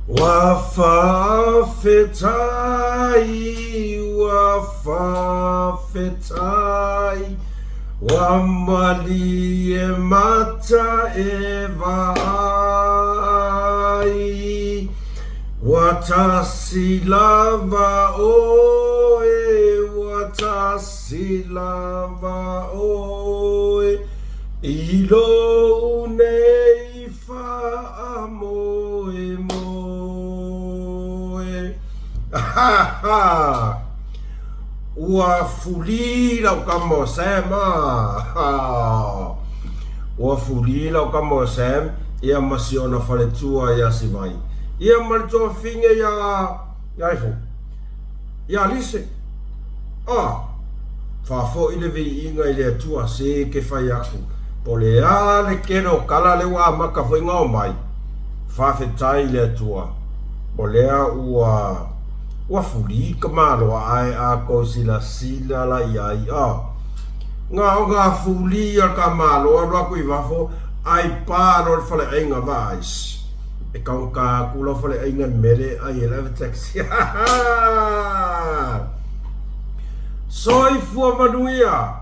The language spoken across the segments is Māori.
Wafafetai, Wamali e mata e vai, Watasi lava oe, Ilo unei fa moe. Ha ha! Ua fuli lau kamo Sam Ua fuli lau kamo Sam ia masiona faletua ia si vai. Ia malitoa finge ia ifo. Ia lise. Fafo ile vi inga ile tua se ke fai aku. Pole ale kero kala le wa maka foi ngau mai. Fafetai ile tua. Polea ua fuli kamalo ai a ko sila la ia nga fuli a kamalo a ku vafo ai pa no fale ainga vais e ka kula fale ainga mere ai ele taxi soi fu manuia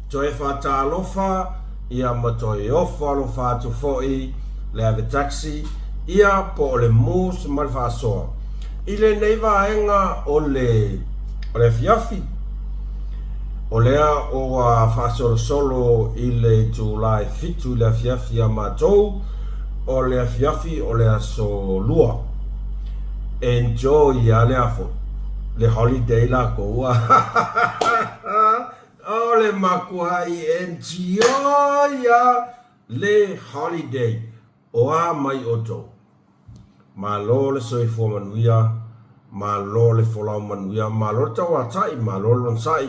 joe fa talofa ia matoi ofa lo fa tu foi le taxi ia po le mus mal fa so ile nei vaenga o le fiafi o lea o fa solo ile July fitu le fiafi a matou o le fiafi o le so lua enjoy ya le afo le holiday la ko o le makuai enjoy ya le holiday o a mai oto malo le soi fo manuia malo le fola manuia malo tawa tai malo lon sai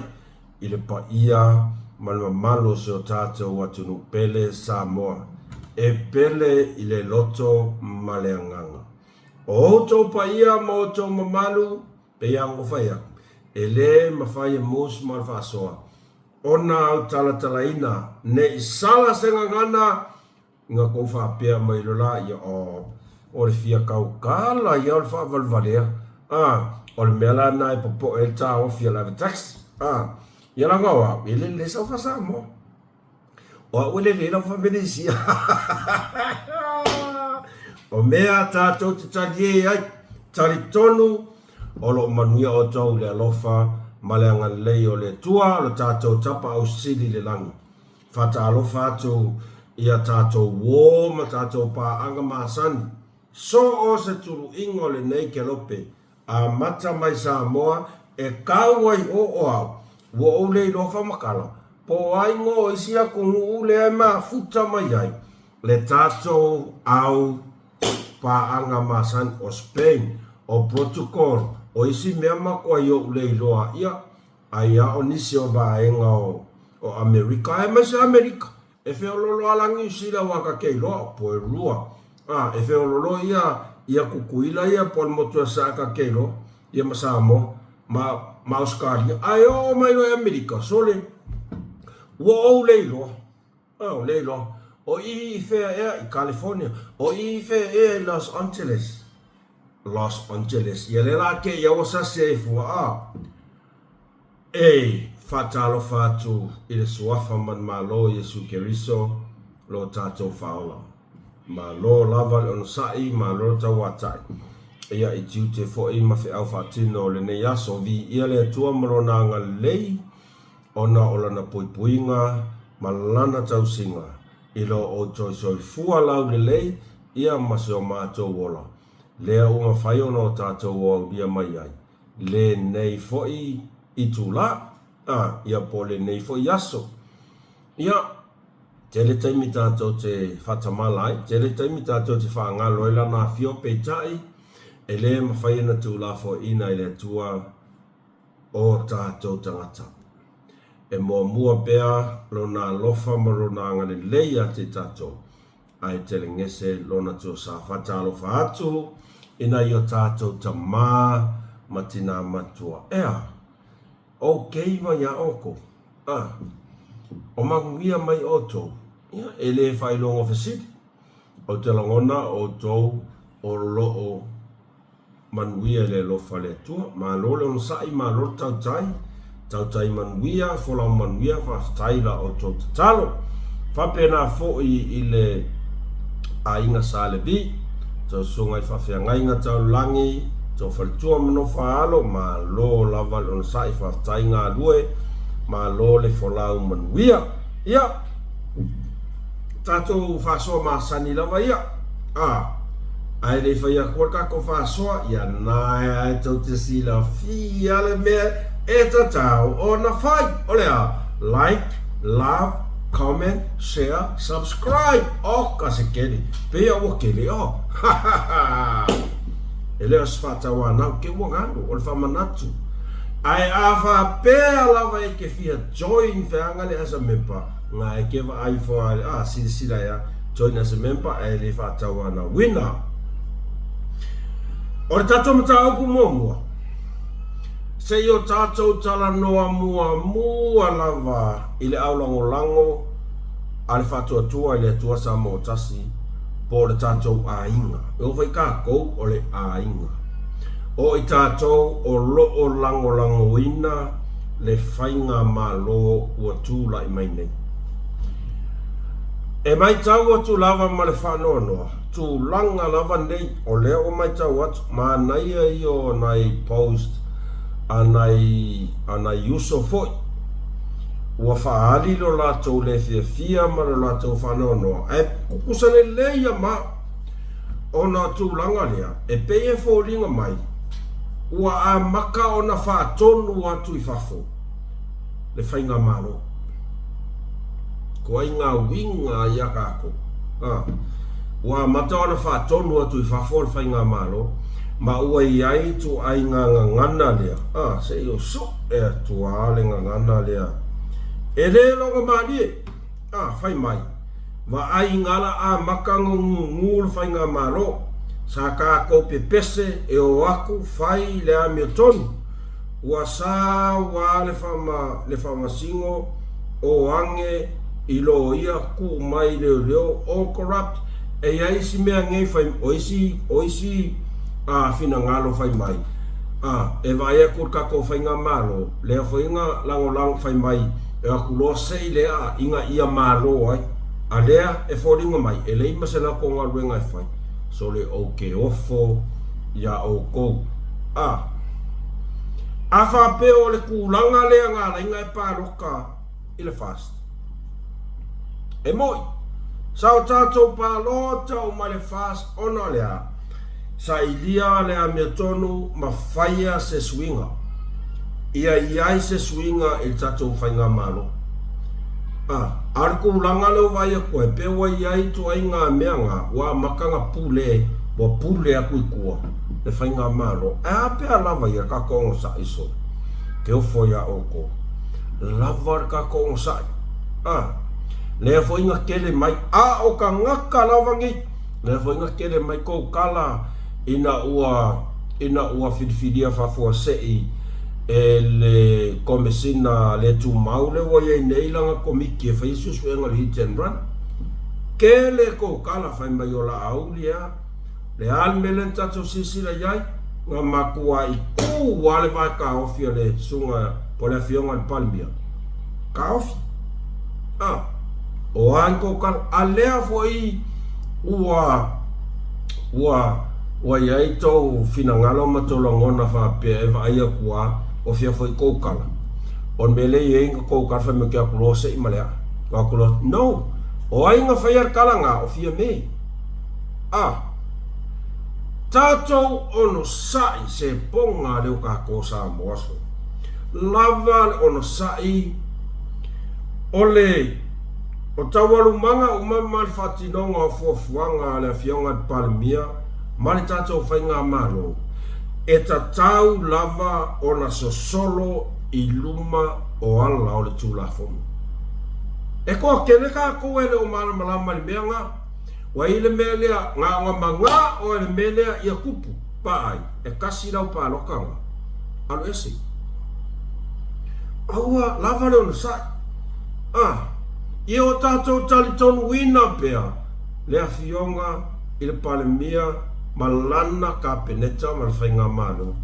ile pa ia malo so tato watu pele Samoa e pele ile loto maleanganga o to pa ia mo to mamalu pe yango faya ele mafaya mus malfasoa ona tala ne sala senga ngana nga ko fa pe mai lola ia o le fia kau kala ia o le wha valvalea o le mea la nai popo e ta o fia la taxi ia la ngawa ele le sa fa Samoa o ele le la fa Venesia o mea tatou te talie ai tari tonu o lo manuia o tau le alofa ma le angalei o le tua o le tatou tapa au sili le langi fata alofa atu ia tatou wō ma tatou pa anga masani so o se turu ingo le nei ke lope a mata mai Samoa e kauai o au wo o le lofa makala po ai ngo isia kunu ule ai ma futa mai ai le tatou au pa anga masan o Spain o protocol o isi mea mako ai o le loa ia ai a o nisi o vaenga o Amerika e masi Amerika e feo lolo alangi sila waka kei loa po e rua e feo lolo ia kukuila ia pon motua saka kei loa ia masamo ma Australia ai o mai no Amerika sole wo o le loa o i fea e California o i fea e Los Angeles ia le la ke ia o sa se fua fatalo fatu ile suafa man malo Yesu Keriso lo tato faula malo lava on sai malo tawatai ia i tute fo i mafe au fatino le ne yaso vi ia le tua marona nga lei ona olana poipuinga malana tausinga ilo o toi fua lau le lei ia maso mato wola lea unga fai ona o tato o bia mai ai le nei fo i itula ia pole nei fo yaso ia tele taimi tato te fatamalai tele taimi tato te whaangalo ila na fio peitai e le mawhai na tūla fo ina i le tua o tato tangata e mua pea lo na lofa ma lo na ngale leia te tato ai tele ngese lo na tu sa fatalo fa atu ina yo tato tama matina matua okay ma ya oko o manguia mai oto ia ele fai longo fasiti o te langona o tou o loo manuia le lofa le tua ma lo le sai ma lo tau manuia fola manuia fa la o to talo fa pena fo i le ainga sale vi tau sunga fa fe ngainga tau langi tau fa tua no fa alo ma lo lava on sai fa nga due ma lo le fola manuia ia tato fa so ma sani lava ia ai le fai ko ka fa so ia na ai tau te sila fi ale me eta tau ona fai olea like love comment share subscribe ka se kele pe o kele ele os fata wana ke mo ngano o fa manatu ai afa pe ala vai ke fia join fa ngale as a member ngai ke va ai fo sila ya join as a member ai le fata wana winner o tato mata ku mo se yo tato tala noa mua lava ile aulango lango ale fatu atua ile atua sa mo tasi po le tato ainga o vai ka ko o le ainga o i tato o lo o lango ina le fainga malo o tu lai mai nei e mai tau atu lava ma le whanono tu langa lava nei o lea o mai tau atu ma nai i o nai post anai uso foi ua whaali lo lato le fia ma lo lato whanono e kukusane leia ma o na tu langa lea e peye fōringa mai ua a maka o na whaatonu atu i whafo le whainga malo ko ai ngā winga ia kako ua mata ona whaatonu atu i whafo le whainga malo ma ua i ai tu ai ngā ngana lea se i o so e tu ale ngā ngana lea e le longa malie whai mai wa ai ngala a makango ngūl whainga malo sa kako pe pese e o aku whai lea mea tonu ua sa wa le whama singo o ange ilo ia ku mai leo all corrupt e ai si mea ngai fai oisi fina ngalo fai mai e vai e kur ka ko fai nga malo le foi nga lango fai mai e aku lo sei le inga ia malo ai alea e foringa mai e le masela ko nga ruenga fai so le oke ofo ya oko afa pe o le kulanga le nga inga e paroka ile fast e moi sao tato palota o male fast ona lea sa ilia le ametonu mafaya se swinga ia se swinga il tato fainga malo arku langa lo vai ko pe wa ia tu ai nga meanga wa makanga pule wa pule aku ikua le fainga malo pe ala vai ka ko sa iso ke o foya oko lavar ka ko sa le foi nga kele mai o ka ngaka lavangi le foi nga kele mai ko kala ina ua fidifidia fafua sei e le komesina le tu maule wa ye nei langa komiki e fai susu enga le hit and run kele ko kala fai mai ola aulia le almelen tato sisi la yai nga makua i ku wale vai ka ofia le sunga po le fionga le palmia ka ofi o anko kala alea foi ua iai tau finangalo matolongona whapea e vaia kua o fia foi koukala on mele i inga koukala wha me kia kulose i malea wa kulose no o ainga whaiar kalanga o fia me tātou ono sai se ponga leo ka kosa moaso lava ono sai ole o tawalumanga umama fatinonga o fuafuanga le fionga palmia mali tātou whainga malo e tatau lava o na sosolo i luma o ala o le tūlafono e koa kele ka koe le o malama li mea ngā wa ile mea lea ngā manga o le mea lea ia kupu paai e kasi lau pālokanga alo esi aua lava le ono sai i o tātou tali tonu wina pea le afionga i le palemia malana ka peneta mal fainga malo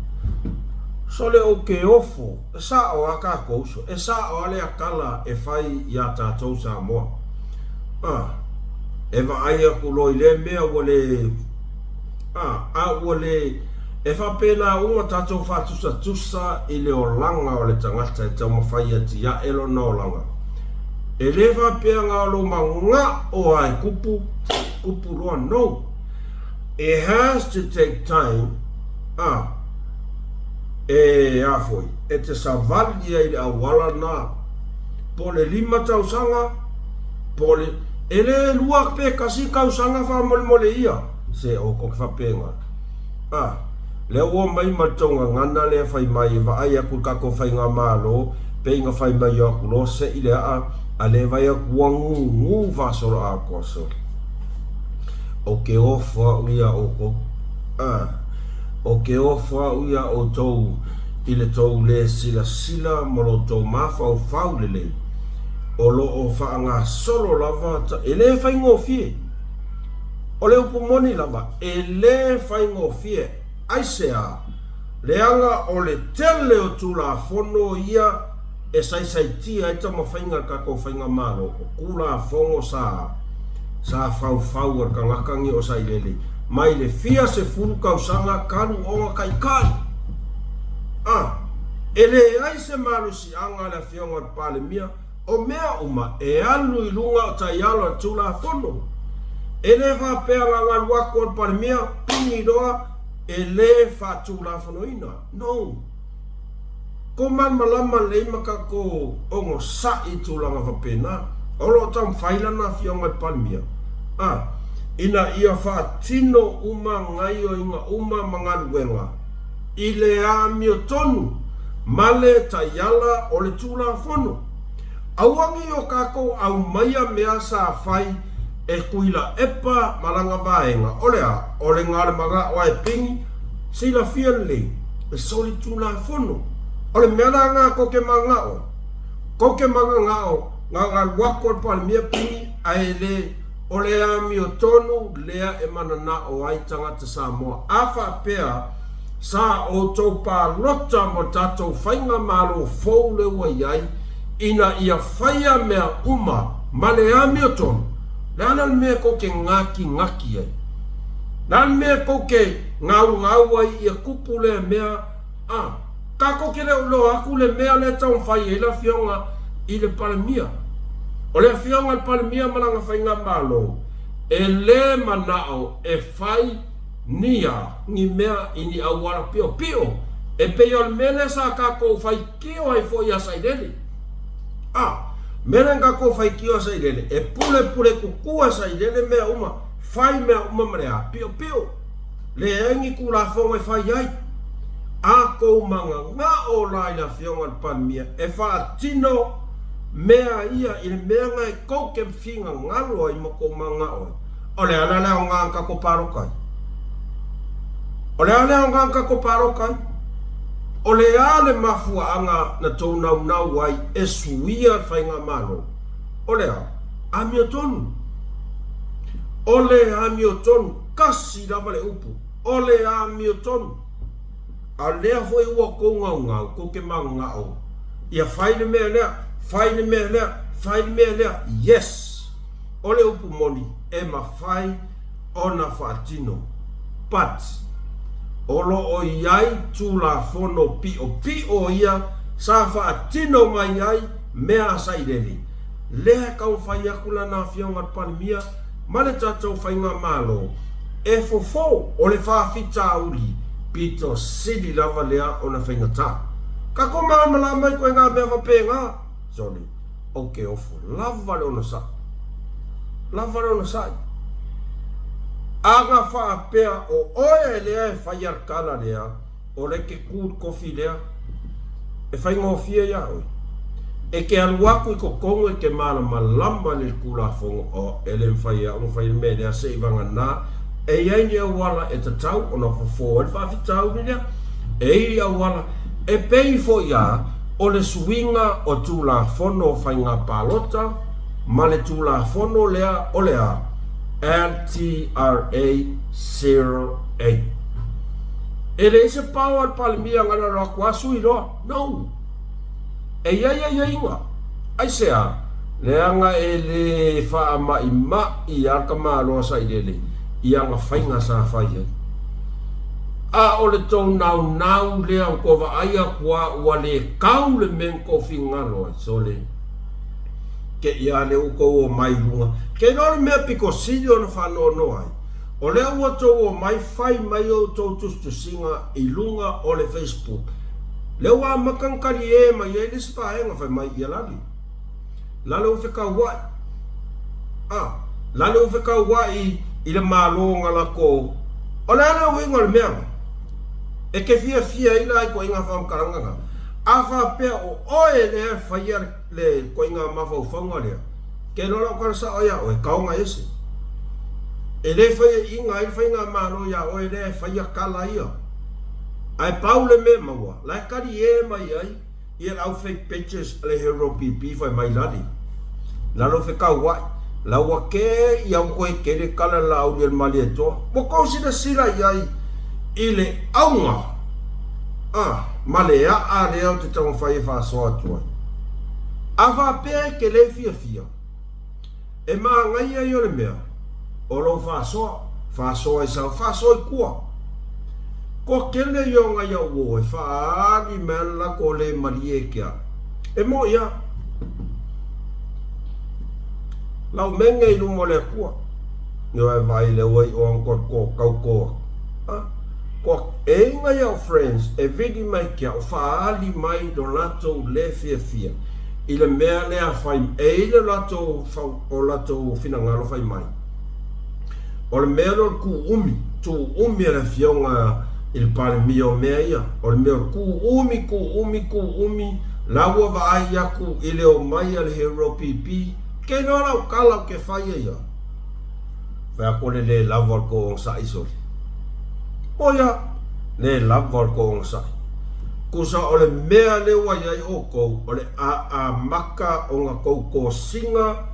sole o ke ofo sa o aka koso sa o ale akala e fai ya tatou sa mo e va ai ku lo ile me wole wole e fa pena o tatou fa tusa ile o langa o le tangata e tamo fai ati ya elo no langa e le fa pena lo manga o ai kupu roa no. It has to take time. Afoi. E te savalia i awala na. Pole 5 tausanga. Pole. Ele lua pe kasi kausanga fa mole ia. Se o ko fa penga. Le o mai matonga ngana le fai mai va ai ku ka ko fai nga malo. Penga fai mai yo ku lo se ile ale vai ku ngu va solo a koso. O ke ofa uia o ke ofa uia o tou ile tou le sila mo lo tou mafau fau lele o lo o whaanga solo lava ele whai ngofie o le upumoni lava ele whai ngofie aisea leanga o le tele o tula fono ia e sai tia e tama whainga kako whainga malo o kula fongo sa fau ar kangakangi o sai lele mai le fia se fulu kausanga kanu o kai ele ai se malu si anga la fionga pale mia o mea uma e alu i lunga o taialo tula fono ele va pe anga wako pale mia pingi doa ele fa tula fono ina no koman malama le makako ongo sa i tula nga pena olo tam faila na fionga pale mia ina ia fa tino uma ngaio inga uma mangaluenga ile a miotonu male tayala o le tula fono awangi o kako au maya mea sa fai e kuila epa malanga vaenga ole ngale maga o e pingi sila fianle e soli tula fono ole mea nga koke mangao nga wako pal mia pingi aele o lea miotonu lea e manana o ai tangata Samoa afa pea sa o tau pa lota mo tatou whainga malo fou le ua iai ina ia whaia mea uma ma lea miotonu lea mea koke ngaki ai lea mea koke ngau ai ia kupu lea mea ka koke le ulo aku le mea le tau whai e la fionga i le palemia o le fionga le palemia malanga whainga malo e le manao e whai nia ni mea ini awara pio e peo le mele sa kako whai kio ai fo ia saidele mele kako whai kio saidele e pule kukua saidele mea uma whai mea uma marea pio le engi kula fonga e whai ai ako manga nga o lai la fionga le palemia e wha tino mea ia il mea ngai koke finga ngalo ai moko manga ole ala la nga ka ko parokai ole ala nga ka ko parokai ole ale mafua anga na tona na wai esuia fainga malo ole amiotonu kasi la vale upu ole amiotonu ale foi wo ko nga ko ke manga ia faile mea yes ole upu moni e mafai ona fatino but olo o iai tula fono pio ia sa fatino mai ai mea saideli le ka fai akula na fionga palemia male tatou fainga malo e fofo ole fa fita uri pito sili lava lea ona fainga ta ka ko mala mai ko nga be va penga sorry okay ofo lava le ona sa aga fa pea o oe lea e fai arkala lea o le ke kur kofi lea e fai ngofia ia oi e ke aluaku i kokongo e ke malama le kula fongo o ele fai me lea se ivanga na e iai ni awala e tatau o na fofo e fa fitau ni lea e i awala e pei fo ia o le suinga o tula fono fai ngā palota ma le tula fono lea o lea LTRA 0 Ei. Ele se power palmia ngana ro kwa sui lo. No. E ia inga. Ai sea. Leanga ele fa ama ima I arka malo sa idele. Ia nga fainga sa faia. A ole tau nau lea ko va aia kwa wale kau le men ko finga lo so le. Ke ia le uko o mai lunga. Ke no me piko silio no fa no ai. O lea ua tau o mai fai mai o tau tustu singa I lunga o le Facebook. Lea ua makankari e mai e le sipa enga fai mai ia lali. Lale u whika wai. Lale u whika wai I le mālonga la ko. O lea lea winga le mea. E ke fia ila I ko inga whamkaranganga. A wha pia o oe lea whaia le ko inga mawhau whaunga lea. Ke no lau karasa oia oe kaunga ese. E le whaia inga I whainga mālo ia oe le whaia kala ia. Ai paule me maua. Lai kari e mai ai. Ia lau fake pictures le hero pipi whai mai ladi. Lalo whika wai. Laua ke iau koe kere kala lau li al mali e toa. Mo sida sila iai I le aunga. Male a leo te tau whai wha soa tuai. A wha pēr ke le fia. E maa ngai ai o le mea. O lo wha soa I sao, wha soa I kua. Ko kele yo ngai au o e wha aari man la ko le mali e kia. E mo ia. Lau menga I lumo le kua. Nio e vai le wai o angkot ko kau koa. Ko e ngai au friends, e vidi mai kia o whaali mai do lato le fia. I le mea lea whai e le lato o lato fina ngalo whai mai. O le mea lor ku umi e le fionga I le pare mio mea ia. O le mea ku umi, laua wa ai aku I le o mai al hero pipi. Ke no lau kalau ke whaia ia. Whea kore le lava ko ong sa isori. Oia, le lava ko ong sa. Kusa o le mea le wai ai o kou, o le a maka o ngā kou ko singa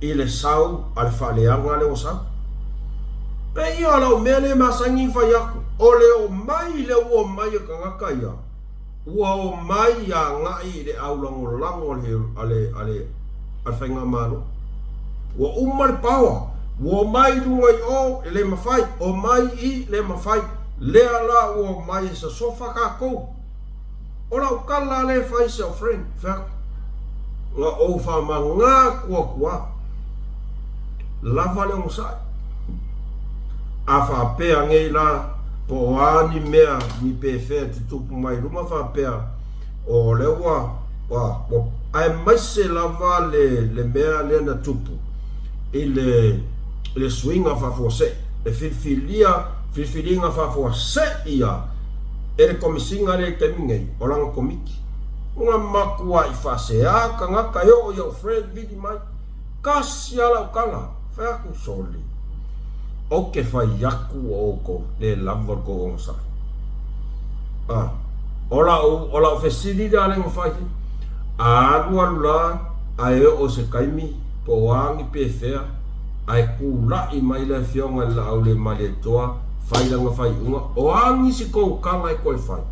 I le sau al whaleanga le o sau. Pe ia lau mea le masangi whai aku. O le o mai le ua mai ka ngaka ia. Ua o mai a ngai le au lango ale al whainga malo. Ua umari pawa. Ua mai lunga I o le mawhai. O mai I le mawhai. Lea la ua mai sa sofa ka kou. O lau kala le whai sa friend. Whea. Nga o wha ngā kua. Lava le onsai. A wha pēa ngei la. Po ani mea ni pe fe te tupu mai luma wha pēa. O le ai mai se lava le mea le na tupu. I le swinga wha fose. E filfilinga wha fose ia. E le komisinga le te mingei. O langa komiki. Nga makua I wha se a ka ngaka yo o yau friend vidi mai. Kasi ala ukanga. Wha ku soli. O ke whai yaku o ko le lava ko o sa. Ola o fesiri da le ngwhai. Arua lula ai o se kaimi po wangi pe fea. Ai ku lai mai le fionga la au le male toa. Whai langa whai unga. O angi si kou kanga I koe whai.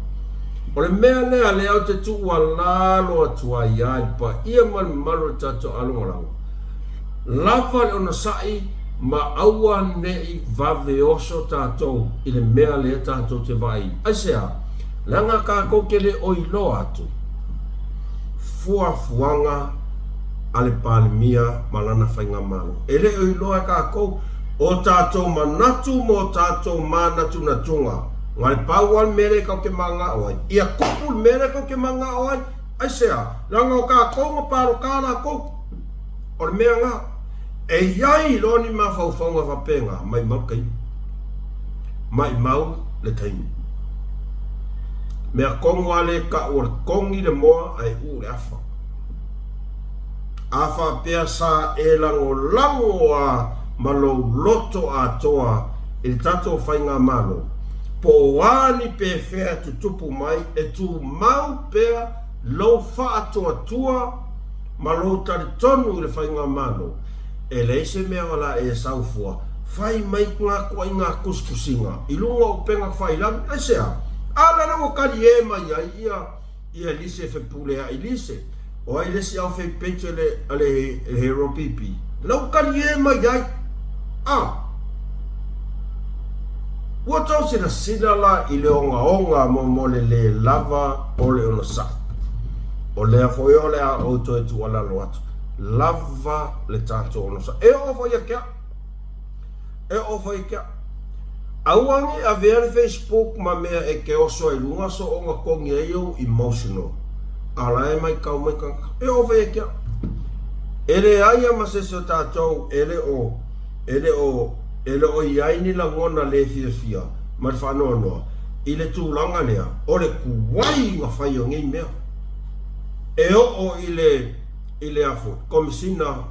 O le mea lea le au te tua lalo atua iai pa ia malo tato alunga lango. Lava le ona sai. Ma aua nei vave oso tātou I le mea le tātou te vai. Aisea, langa ka kokele o ilo atu. Fuafuanga ale palemia malana whainga malo. Ele o ilo e ka kou o tātou manatu mo tātou manatu na tunga. Ngai paual mere kau ke manga oai. Ia kupul mere kau ke manga oai. Aisea, langa o ka kou ngaparo kāna kou. O le mea ngā. E iai loni ma whauwhaunga whapenga, mai mau kai. Mai mau le taimi. Mea kongo ale ka ora kongi le moa ai u le afa. Afa pea sa e lango a malo loto a toa il tato whainga malo. Po wani pe fea tu tupu mai e tu mau pea lo wha atoa malo tari tonu le whainga malo. E leise mea wala e saufua fai mai ngā kua i ngā kuskusinga. I lunga o penga whai lami, ai sea. Ala na o kari e mai ai ia lise fe pule a i lise. O ai lesi au fe peche le hero pipi. Lau kari e mai ai. Ua tau sina la i le onga mo le lava o le ono sa. O lea foi o lea o to e tu ala lo atu. Lava le tato ono sa. E o foi a kia. Auangi a vea Facebook ma mea e ke oso e lunga so o nga kongi e iau emotional. Ala e mai kau mai kanga. E o foi a kia. Ele aia ma se so tatou ele o iaini la ngona le fia ma whanau noa i le tūlanga lea o le kuwai ngā whai o ngei mea e o i le afu komisina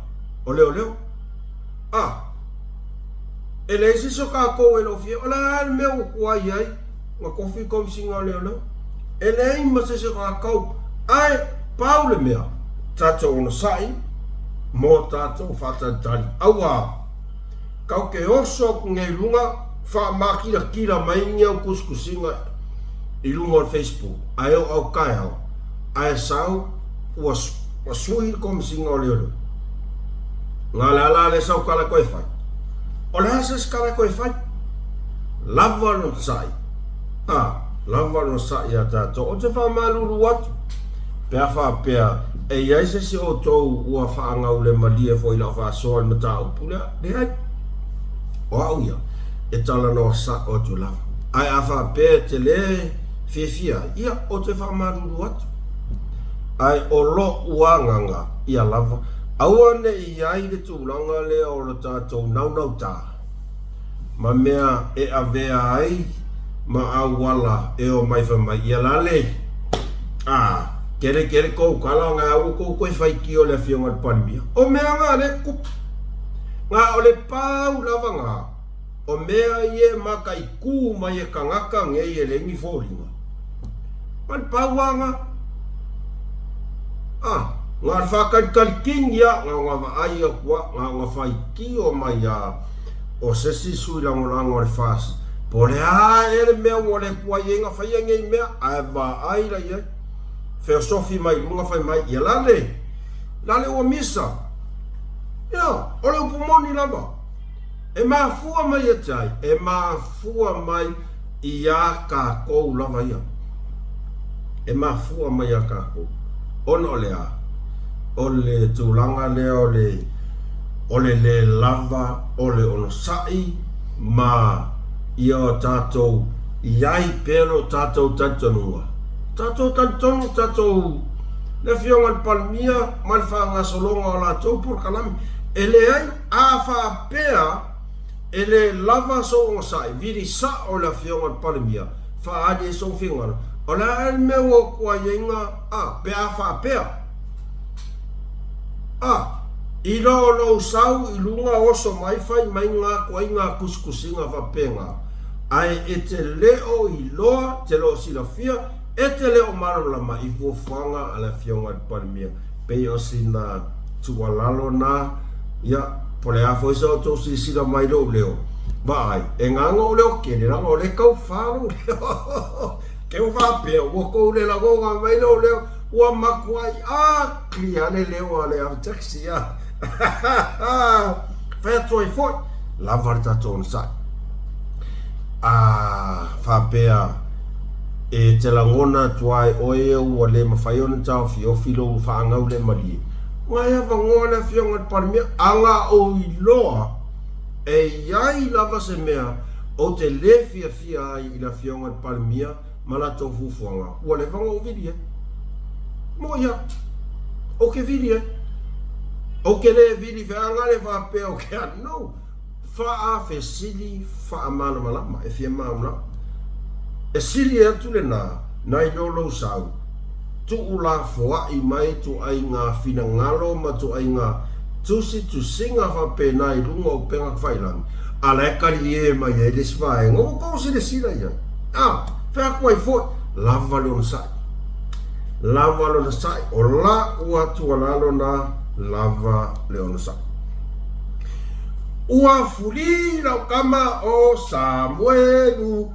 o leo e le isi so ka kou e lo fia o la al mea o kuwai ai ngā kofi komisina o leo e le ai ma se so ka kou ai pau le mea tatou ono sai mo tatou whatatari aua kau ke oso ngai lunga fa makira mai ngia kuskusinga i lunga o Facebook ai au kai ai sau was sui komisinga o leo ngala la le sau kala koe fai o la sa kala koe fai lava no sai lava no sai ata to o te fa malulu watu pea e ia se o tou ua whaangau le malia foi la wha soa na ta upula le hai o auia e tala no sa o tu lava ai a wha pe te le fia ia o te wha maruru atu ai o lo uanganga ia lava aua ne iai le tūlanga le o lo tātou nau tā ma mea e avea ai ma awala e o mai whamai ia lale kere kou kala ngā au kou koe whai ki o le whionga parimia. O mea ngā le kup. Ngā o le pāu lava ngā. O mea ie maka i kū mai e kangaka ngei e lengi fōringa. Mai pāu ngā. Ngā whakaikari king ia ngā ai a kua ngā whai ki o mai o sesi sui lango le whās. Po le ere mea o le kua i ngā whai ngei mea a ba ai la iai. Feo sofi mai lunga fai mai ia lale o misa o le upumoni lava e mafua mai e tai e mafua mai ia ka kou lava ia e mafua mai ia ka kou ono lea o le tūlanga lea o le lava o le ono sai ma ia o tātou iai pero tātou tantanunga Tatou tantonu, tatou le whionga palmia, mai whaanga solonga o la tau por kalami. E le ai, a wha pēa, e le lava so o sai, viri sa o la whionga palmia, wha adi e so whiongana. O la el mea o kua yenga, pēa wha pēa. I lo sau, i lunga oso mai whai mai ngā kua ngā kuskusinga wha pēnga. Ai e te leo i loa, te lo sila fia, e te leo maro lama i fuafanga ala whionga parimia. Pei o sina tualalo na, ia, pole a fo isa o tō si sila mai leo. Ba ai, e nganga o leo kene ranga o le kau whāro leo. Keu whāpea, ua kou le lagonga mai leo, ua makuai, kliane leo ale a taxi a. Whea toi foi, lavar tatona sai. Whāpea, e te langona tuai oe ua le mawhaiona tau whiofilo whaangau le marie. Ngai hawa ngona whionga parimia, anga o i loa, e iai lava se mea, o te le fia ai i la whionga parimia, mana tau fufuanga. Ua le wanga o viria. Mo ia, o ke viria. O ke le viri whianga le whapea o ke anau. Wha a whesili, wha a mana malama, e whia mauna. E siri atu le nā, nai lolo sau. Tu ula foa i mai tu ai ngā whina ngalo ma tu ai ngā tusi tu singa whape nai lunga o penga whailang. Ala e kari e mai e les vai, ngō kōsi le sira ia. Whea kuai fōi, lava lona sai. Lava lona sai, o la ua tua lalo nā lava leona sai. ua fuli lau kama o Samuelu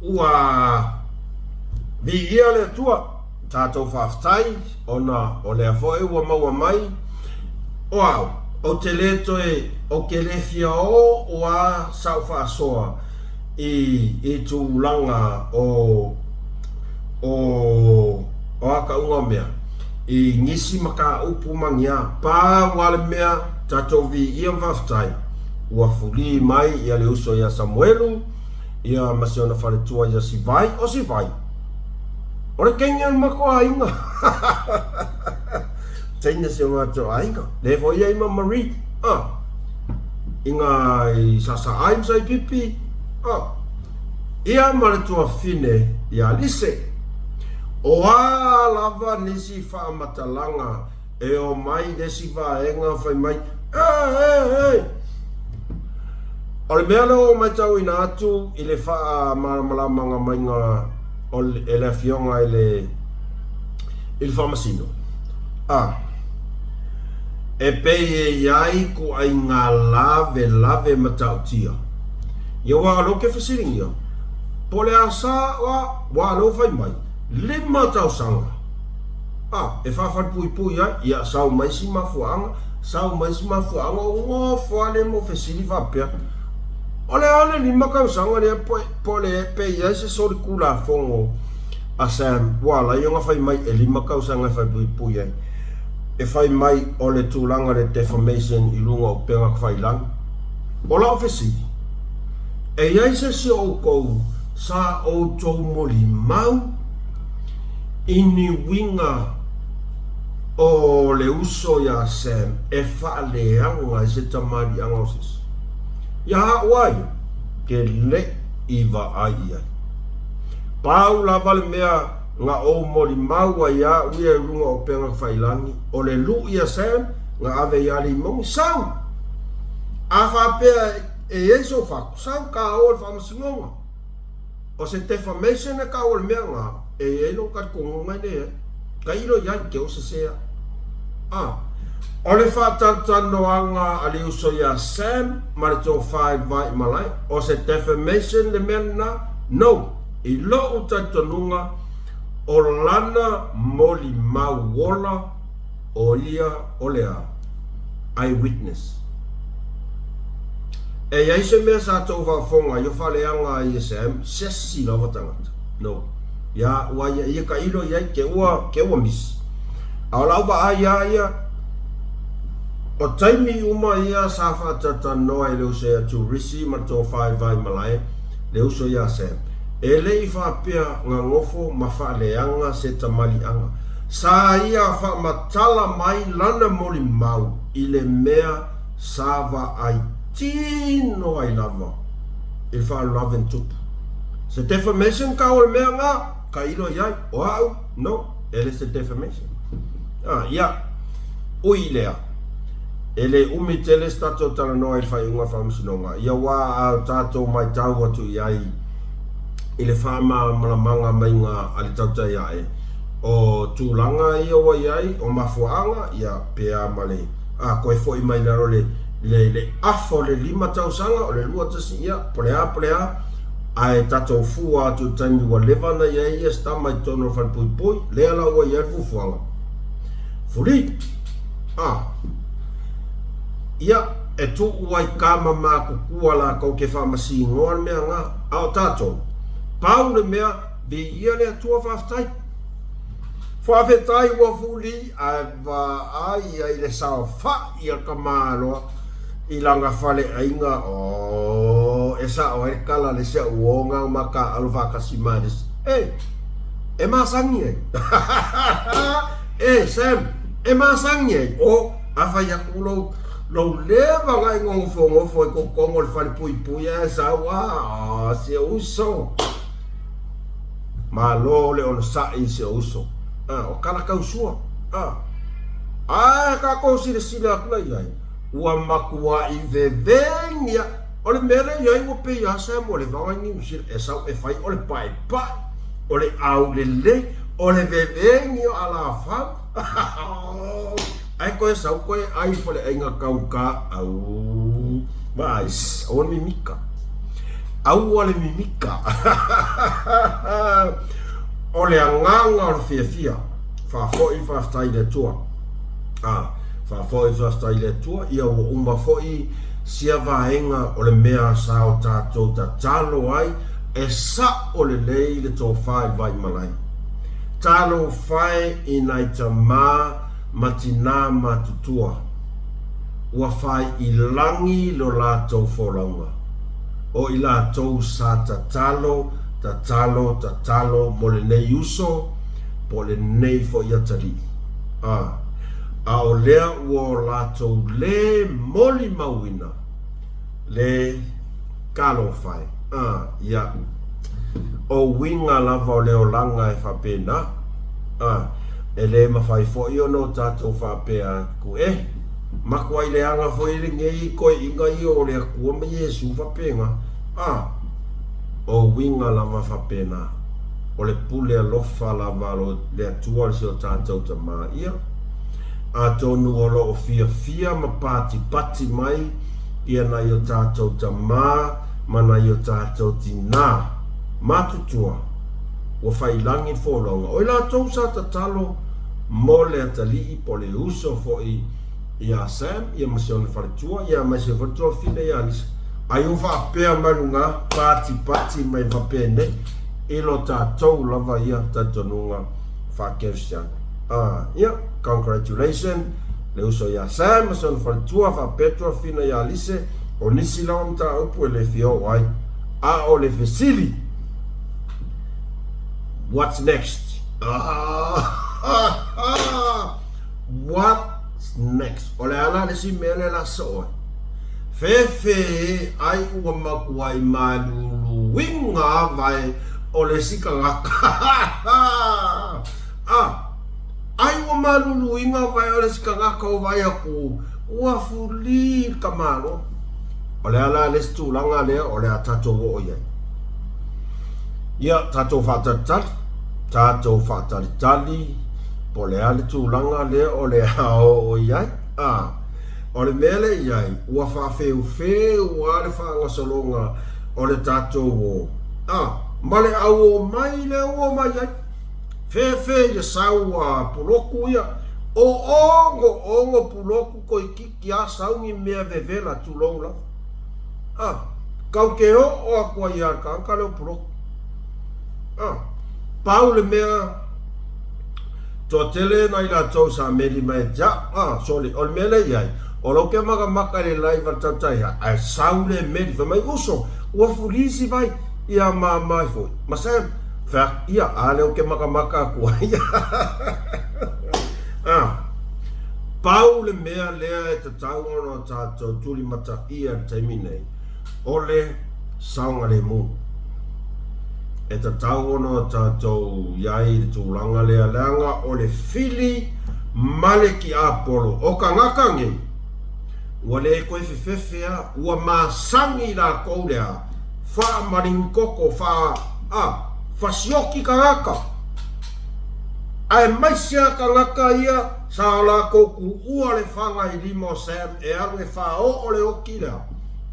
ua vi ia le tua tātou whaftai ona o lea foe ua maua mai o te leto o ke lefia o a sau whaasoa i tūlanga o aka unga mea i ngisi maka upu mangia pā wale mea tātou vi ia whaftai ua fuli mai ia le uso ia Samuelu ia masiona whare tua ia si vai o si vai ore kenga mako ainga Taina se ngato ainga le fo ia ima Marie inga i sasa aim sai pipi ia mare tua fine ia lise o a lava nisi wha matalanga e o mai nesi vaenga whai mai o le mea leo mai tau ina atu i le wha maramanga mai ngā o le fionga i le whamasino e pei e iai ku ai ngā lave matau tia ia wā aloke whasiringia po le asa wā alo whai mai lima tau sanga e whawhai pui pui ai ia sau mai si mafuanga o ngō whale mo whesiri whapea ole lima kau sanga lea po le pe ia se sori kula fongo a Sam wala yonga whai mai e lima kau sanga whai pui pui ai e whai mai o le tūlanga le defamation i lunga o penga kwhai lang o la whesiri e iai se si o kou sa o tau moli mau ini winga o le uso ya Sam e whaaleanga i se tamari angosis ia haawai ke le iwa ai ai pau la vale mea nga o moli maua ia uia runga o penga whailangi o le lu ia Sam nga ave ia li mongi sau a whapea e eiso whaku sau ka o le whamasingonga o se defamation e ka o le mea nga e elo ka kongonga ne ka ilo iai ke o se sea o le whatatanoanga a le uso ia Sam ma le tō whae vai malai o se defamation le mea na no i lo o tatanunga o lana moli mauola o ia o lea eyewitness e iai se mea sa tō whafonga i o whaleanga i Sam sesi lava tangata no ia ua ia ka ilo iai ke ua misi a lau wa ia o taimi uma ia sa whatata noa i leo se a turisi ma tō whae vai malai leo so ia Sam e le i whapea ngā ngofo ma whaaleanga se tamalianga sa ia whamatala mai lana moli mau i le mea sa wa ai tino ai lava i whaalaven tupu se defamation ka o le mea ngā ka ilo iai o au no ele se defamation ia ui lea ele umi tele stato tala noa il whai unga whamasinonga ia wā au tātou mai tau atu iai i le whama malamanga mai ngā ali tauta iai o tūlanga ia wa iai o mafuanga ia pea male koe fo i mai laro le afo le lima tau sanga o le lua tasi ia polea ai tatou fua atu taimi wa levana ia stama i tono whan pui pui lea la wa iai fufuanga furi ia e tu uai kama mā kukua la kau ke whamasi ngoan mea ngā au tātou pau le mea vi ia le atua whaftai whawhetai wa fuli a wa ai ai le sao wha ia ka māloa i langa whale ainga e sao e kala le sea uonga maka alwa kasi maris e masangi ai Sam e masangi ai awhai akulo lo leva ngai ngofo e kokongo le whale pui e sawa se uso ma lo le on sa i se uso o kala kau sua ka ko sile akla iai ua makua i vevengia o le mele iai mo pe ia Sam o le vangi usil e sau e fai o le pai o le au le o le vevengia ala fam ai koe sau koe ai fole ainga kauka au mais o mimika au ole mimika ole anganga o fia fa foi fa stai le tua fa foi fa stai le tua ia o uma foi sia vaenga o le mea sa o tātou ta talo ai e sa o le lei le tō whae vai malai talo whae i nai ta mā matina matutua ua whae i langi lo lātou wholaunga o i lātou sa ta talo mo le nei uso po le nei fo ia tali a o lea ua lātou le moli mauina le kalo whae ia o winga lava o leo langa e whapena e le mawhai fo i ono tātou whapea ku makua i le anga fo i ngei koe inga i o lea kua ma Yesu whapenga o winga lava whapena o le pule alofa lava lo lea tua si o tātou ta maa ia a tonu o lo o fia ma pati mai ia na i o tātou ta maa mana i o tātou tina matutua o whailangi wholonga o i la tau sa ta talo mo le atali po le uso fo i a Sam ia masione whaletua ia mai se whatua fine i anis ai o whapea marunga pati mai whapene i lo tātou lava ia tatonunga whakerisiana ia congratulations le uso i a Sam masione whaletua whapetua fine i alise o nisi lau mta upu e le fio wai o le fesili. What's next? What's next? O le ana le si mele la soa fefe ai ua makua i malulu winga vai o le sika ngaka ai ua malulu winga vai o le sika ngaka o vai aku ua fuli kamaro o le ala le stulanga lea o le atato o iai ia tato tātou whātalitali po le ale tūlanga lea o le hao o iai o le mele iai ua whawheu a le whaangasolonga o le tātou o ma le au o mai le o mai iai whewhe ia sau a puloku ia o ongo puloku ko i kiki a saungi mea vevela tūlonga kau ke o akua i arkanka leo puloku pau le mea to tele na ila tau sa meli mai ja sorry o mele iai o lo ke maka le lai vartatai ai saule meli fa mai uso ua fulisi vai ia mai foi masem fa ia ale o ke maka ku ia pau le mea lea e te tau ono tātou tuli mata ia taimine o le saunga le mu e te tau ono tātou iai le tūlanga lea leanga o le fili male ki Apollo o ka ngakangi ua le koe fefefea ua masangi la kou lea wha marinkoko wha sioki ka ngaka ai maisia ka ngaka ia sa la koku ua le whanga i limo Sam e aru e wha o le oki lea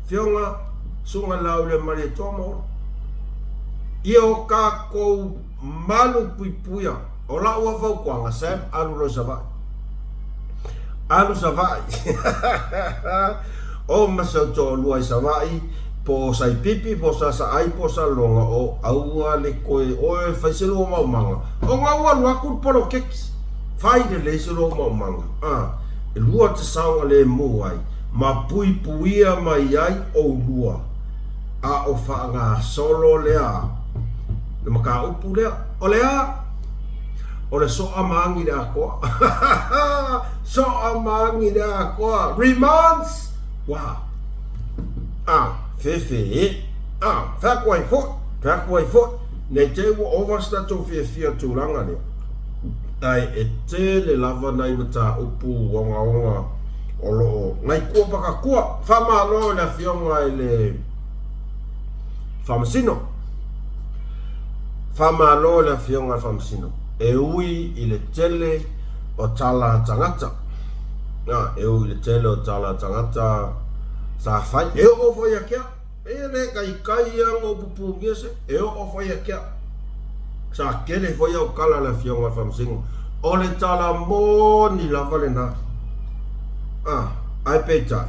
whionga sunga lau le mari tomo ia o ka kou malu puipuia o la ua vau kuanga Sam alu lo savai o masau to luai savai po sai pipi po sa ai po sa longa o aua le koe o e faiselo mau manga o nga ua lua kur poro keki fai le selo mau manga e lua te saunga le muai ma puipuia mai ai o lua o whaanga solo lea le maka upu lea o lea o le soa maangi lea koa soa maangi lea koa remands wow fefe whakuai fot nei te ua oversta tō fia tūranga lea tai e te le lava nei mata upu onga o loo ngai kua paka kua whama loa le fionga i le whamasino Whama loa fionga whamasino e ui i le tele o tala tangata Eu le tele o tala tangata sa fai eu o foi akia ele kai ang o pupungia se eu o foi akia sa kele foi o kala la fionga famsingo o le tala mo ni la valena ai peitai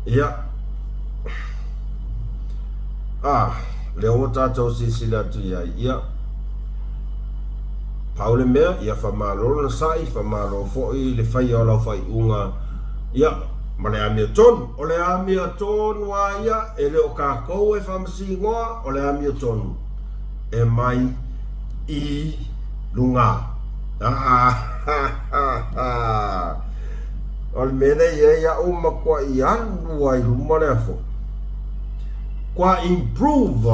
ia le o tatou sisila tu ia Paule mea ia famalo na sai famalo foi le fai o la fai unga ia ma le amia tonu o le amia tonu wa ia e le o kākou e whamsingoa o le amia tonu e mai i lunga o le mene ia uma kwa i anu ai luma le afo kwa improve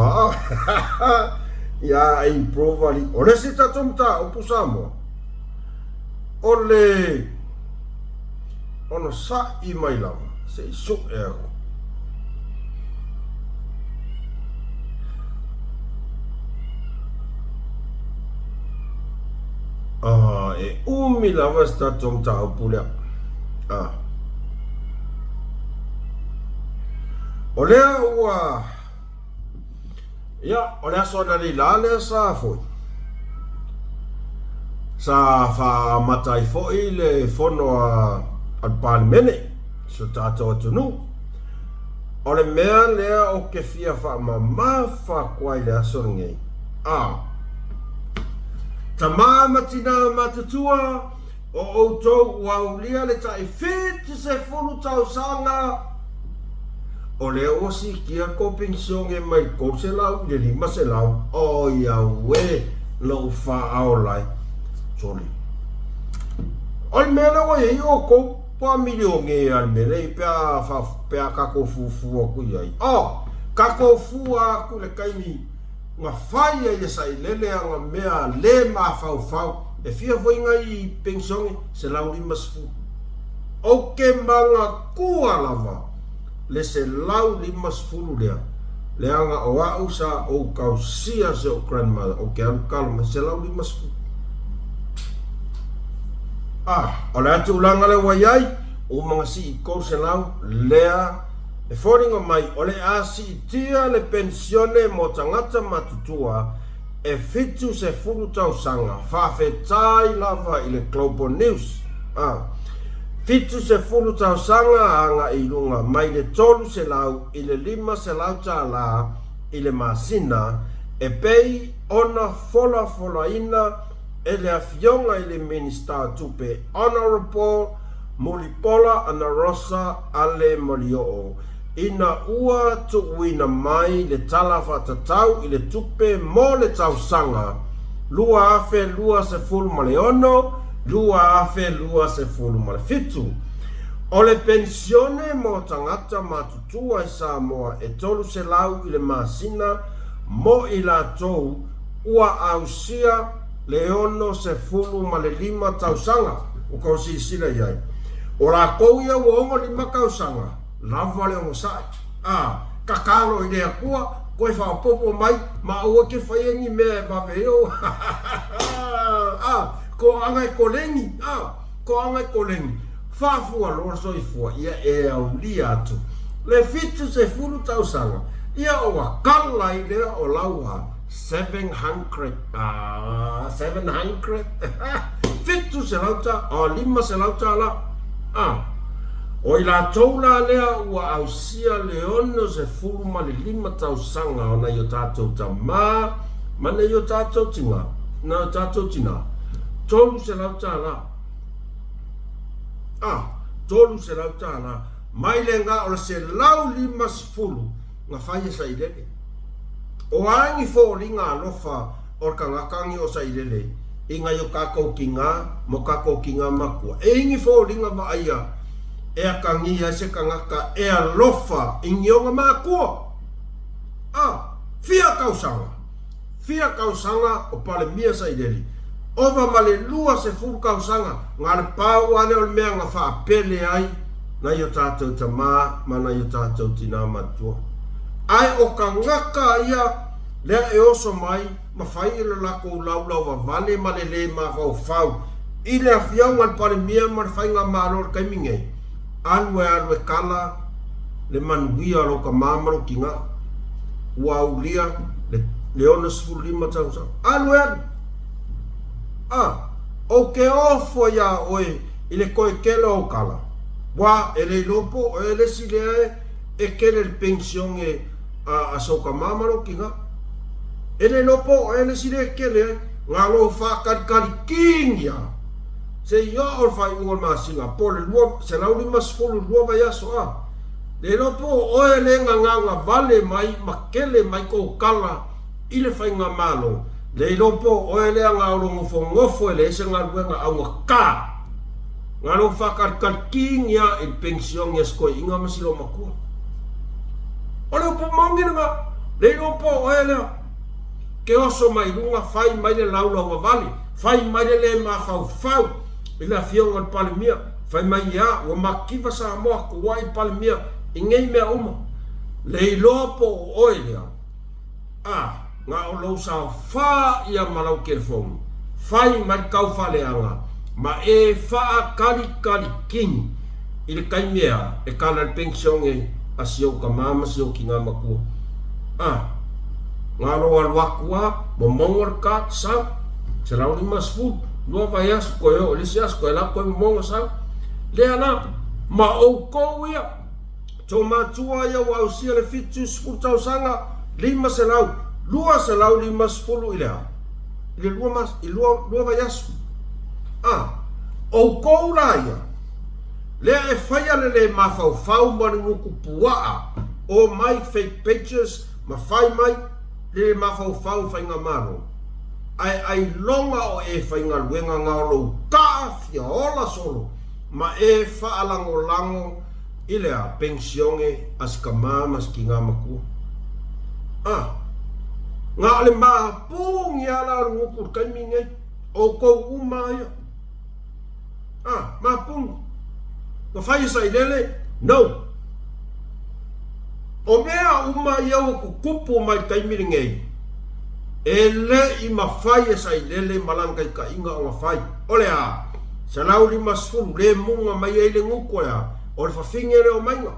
ia improve ali o le sita tomta o pusamo o le ono sa i mai lava se i su e ako e umi lava sta tomta o pulea o lea ua ia o le aso na li la le sa foi sa fa matai foi le fono al parlemene so tato tunu o le mea lea o ke fia fa mamafa kwai le aso ngei tamama tina matatua o outou waulia le tai fiti se fulu tau sanga o le osi kia ko pension e mai ko se lau le lima se lau o ia we lo fa aolai soli o le mea lawa e o ko pa milio nge al mele pea kako fufu o ku iai kako fu a ku le kaini nga fai e sa ilele anga mea le ma fau e fia foi ngai pension se lau lima se fu o ke manga kua lava le se lau lima sefulu le anga o au sa o kausia se o grandmother o ke anu kalma se lau lima sefulu o le atu ulanga le waiai o mga si i kou se lau lea e whoringa mai o le asi i tia le pensione mo tangata matutua e fitu se fulu tau sanga whawhetai lava i le Global News fitu se fulu tau sanga anga i lunga mai le tolu se lau i le lima se lau ta la i le masina e pei ona fola ina e le afionga i le minister tupe Honorable Mulipola Ana Rosa Ale Molioo ina ua tu wina mai le tala whatatau i le tupe mo le tau sanga lua afe lua se fulu maleono lua afe lua se fulu male fitu o le pensione mo tangata matutua i Samoa e tolu se lau i le masina mo i la tou ua ausia le ono se fulu male lima tausanga o kausi sila iai o la kou ia uongo lima kausanga lava le ongo sai kakalo i le akua koe whapopo mai ma ua ke whaiengi mea e maweo ko angai kolengi ko angai kolengi fafua lor soifua ia e au li atu le fitu se fulu tausanga ia o wakala i lea o laua 700 fitu se lauta lima se lauta la o i la toula lea ua ausia le ono se fulu ma le lima tausanga o na i o tātou tamā ma na i o tātou tinga na o tātou tina tolu se lauta la tolu se lauta la mai le nga o se lau lima sefulu nga whaia sa ilele o angi fo ringa alofa o kangakangi o sa ilele inga yo kako kinga mo kako kinga makua e ingi fo ringa va aia e a kangia se kangaka e alofa ingi o makua fia kausanga o pale mia sa ilele ova male lua se fulu kausanga ngale pau ane o mea nga whaapele ai na i o tātou tamā ma na i o tātou tina matua ai o ka ngaka ia lea e oso mai ma whai ilo lako laulau wa vale ma le ma fau ile afiau ngal pare mia mar fai nga malor kai minge alwe kala le manuia lo ka mamaro kinga wa ulia le ona sfulima tausa alwe o ke ofo ya oe ile koe kelo o kala wa ele lopo ele sile e kele pension e a soka mamaro kinga ele lopo ele sile kele ngalo fa kali kingia se yo or fa ngol masinga pole luo se la ulima sfulu luo va ya so le lopo ele nganga vale mai makele mai ko kala ile fa nga malo le lopo ele nga lo ngofo ele se nga luenga au ka ngalo fa kali kingia il pension ya sko inga masilo makua ole po mangina nga le lopo ele ke oso mai lunga fai mai le laula wa vale fai mai le ma fau ila fionga palmia fai mai ya wa makiva sa mo ko wai palmia ingei me uma le lopo oile nga o lo sa fa ya malau kelfon fai mai kau fale anga ma e fa kali king il kaimea e kana pension e asio ka mama sio kinga maku ngalo al wakwa momongor ka sa serau limas food no vayas koyo lisias ko la ko mongo sa le ana ma o ko ya toma tua ya wa usia le fitus futau sanga lima selau lua selau limas fulu ila ile lua mas lua vayas o ko la ya le e faya le ma fau manu ku pua o my fake pictures ma fai mai le ma fau fai nga mano ai longa o e fai nga luenga nga lo ka fia ola solo ma e fa lango ile a pension e askama maskinga maku nga le ma pung ya la ruku kaminge o ko umaya ma pung no fai sai lele no o mea uma iau ku kupu mai kaimiringei ele i mawhai e sai lele malangai ka inga o mawhai ole sa lau lima sfuru le munga mai eile nguko o le whawhinge le o mainga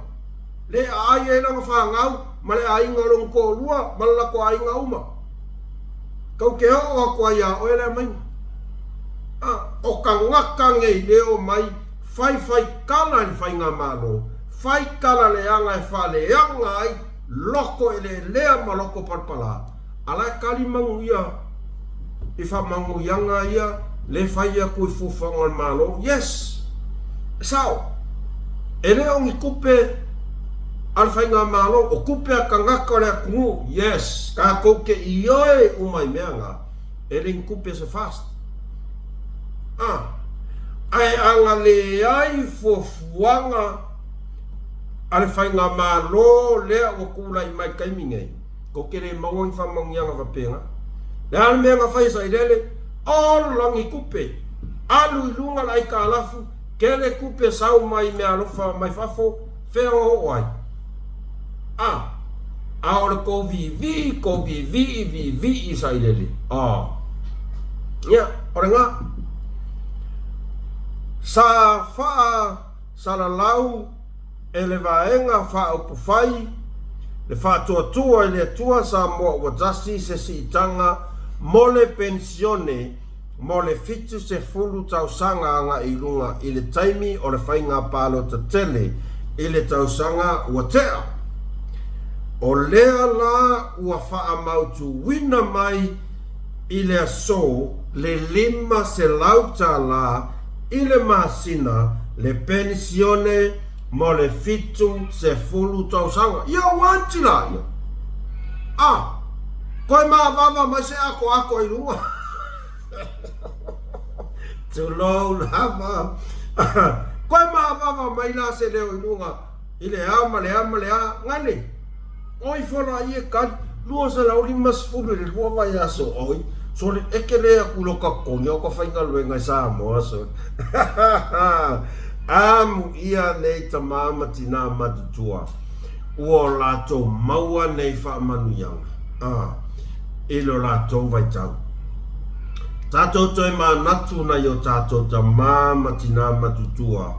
le ai e langa whangau ma le a inga longko lua ma le lako a inga uma kau ke ho a kua ia o ele mainga o ka ngaka ngei le o mai fai kala ni fai ngā malo fai kala le anga e whale anga ai loko ele lea ma loko parpala ala kali manguia i wha manguianga ia le fai a kui fufanga malo yes sao ele ongi kupe al fai ngā malo o kupe a kangaka le a kungu yes ka kouke i oe umai meanga ele kupe se fast ai anga le ai fofuanga ale fai ngā malo lea o kula i mai kaimingei ko kere maua i whamangianga wapenga le ale mea ngā fai sa i lele o langi kupe alu i lunga lai ka alafu kele kupe sau mai mea lofa mai fafo whea o ai a ora ko vi i sa i lele ia ora ngā sa faa salalau ele vaenga faa upufai le faa tua ele tua sa mo wajasi se si itanga mole pensione mole fitu se fulu tausanga anga ilunga ile taimi o le fainga palo tatele ile tausanga watea o lea la ua faa mautu wina mai ile aso le lima se lauta la ile masina le pensione mo le fitu se fulu tausanga ia wantila koe maa vava mai se ako i runga tulou lava koe maa vava mai la se leo i runga ile ama le ngane oi fora ie kan lua sa lau lima sfulu le lua vai aso oi so le eke lea kuloka konyo ko whainga luenga sa moa so amu ia nei ta mama tina matutua ua lato maua nei wha manu yanga ilo lato vai tau Tātou toi manatu na yo tātou ta mama tina matutua.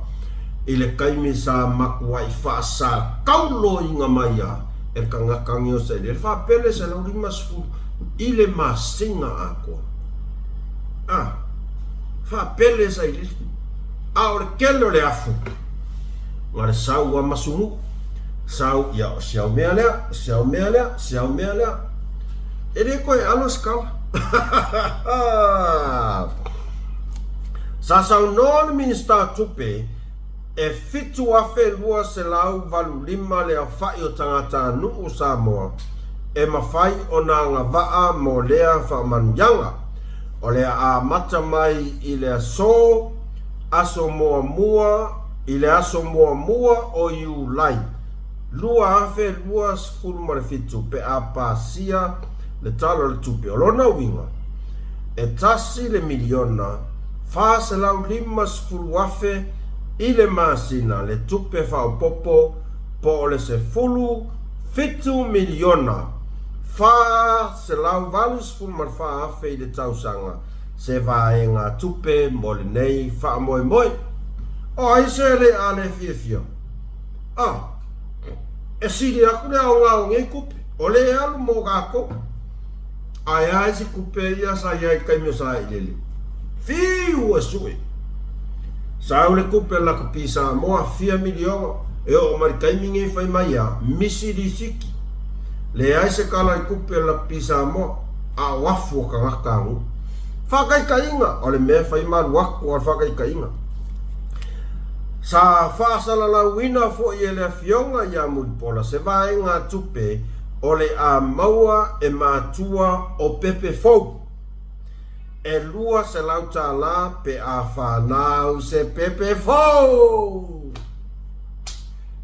Ile kaimi sa makua I wha sa kaulo inga maia. E kangakangi o sa ile. Wha pele sa lau lima sfu. Ile ma singa ako. Wha pele sa ile. Ore kelo le afu. Ngare sau wa masungu. Sau ya siau mea lea. Ere koe alo skala. Sa sau non minister tupe e fitu afe lua se lau valu lima le awhai o tangata nuu Samoa e mawhai o na ngā waa mo lea whamanjanga o lea a mata mai I le aso moa mua o Iulai lua afe lua sfulu mare fitu pe a pasia le talo le tupe o lona winga e tasi le miliona fa se lau lima sfulu afe I le masina le tupe fa o popo po le se fulu fitu miliona fa se lau valu sfulu mar fa afe I le tausanga se vae ngā tupe mo le nei fa moe o ai se le ale fia e siri aku le au ngau ngei kupe o le alu mo kako ai si kupe ia sa iai kaimio sa ilele fiu e sui sa ule kupe la kapisa moa fia milionga e o mari kaimi fai mai a misi di siki le ai se kala I kupe la pisa moa a wafu ka ngakangu whakai ka inga o le mea fai maru waku a whakai ka inga sa whaasala la wina fo I ele fionga ia muipola se vae ngā tupe o le a maua e mātua o pepe fau e lua se lauta la pe a whanau se pepe fau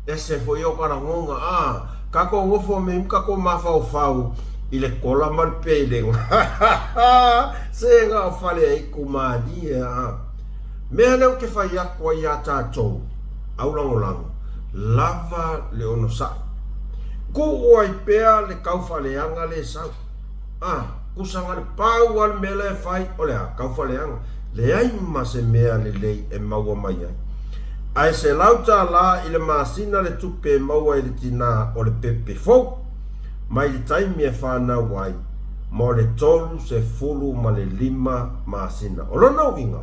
e se fo io karangonga kako ngofo me kako mafau fau I le kola man pelenga se ngā whale ai kumadia mea leo ke whai akwa I a tātou au langolango lava le ono sai ku oai pea le kauwhaleanga le sau kusanga le pau al mele fai o le kauwhaleanga le ai ma se mea le lei e maua mai ai se lauta la I le masina le tupe maua I le tina o le pepe fau mai le taimi e whana wai mo le tolu se fulu ma le lima masina o lona winga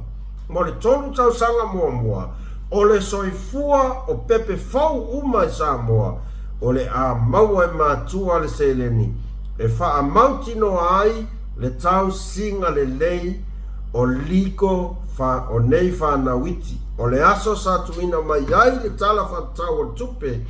mo le tolu tau sanga mua o le soifua o pepe fau uma I Samoa o le a maua e mātua le seleni e wha a mautino ai le tau singa le lei o liko o nei whanawiti o le aso sa tuina mai ai le tala whatau o tupe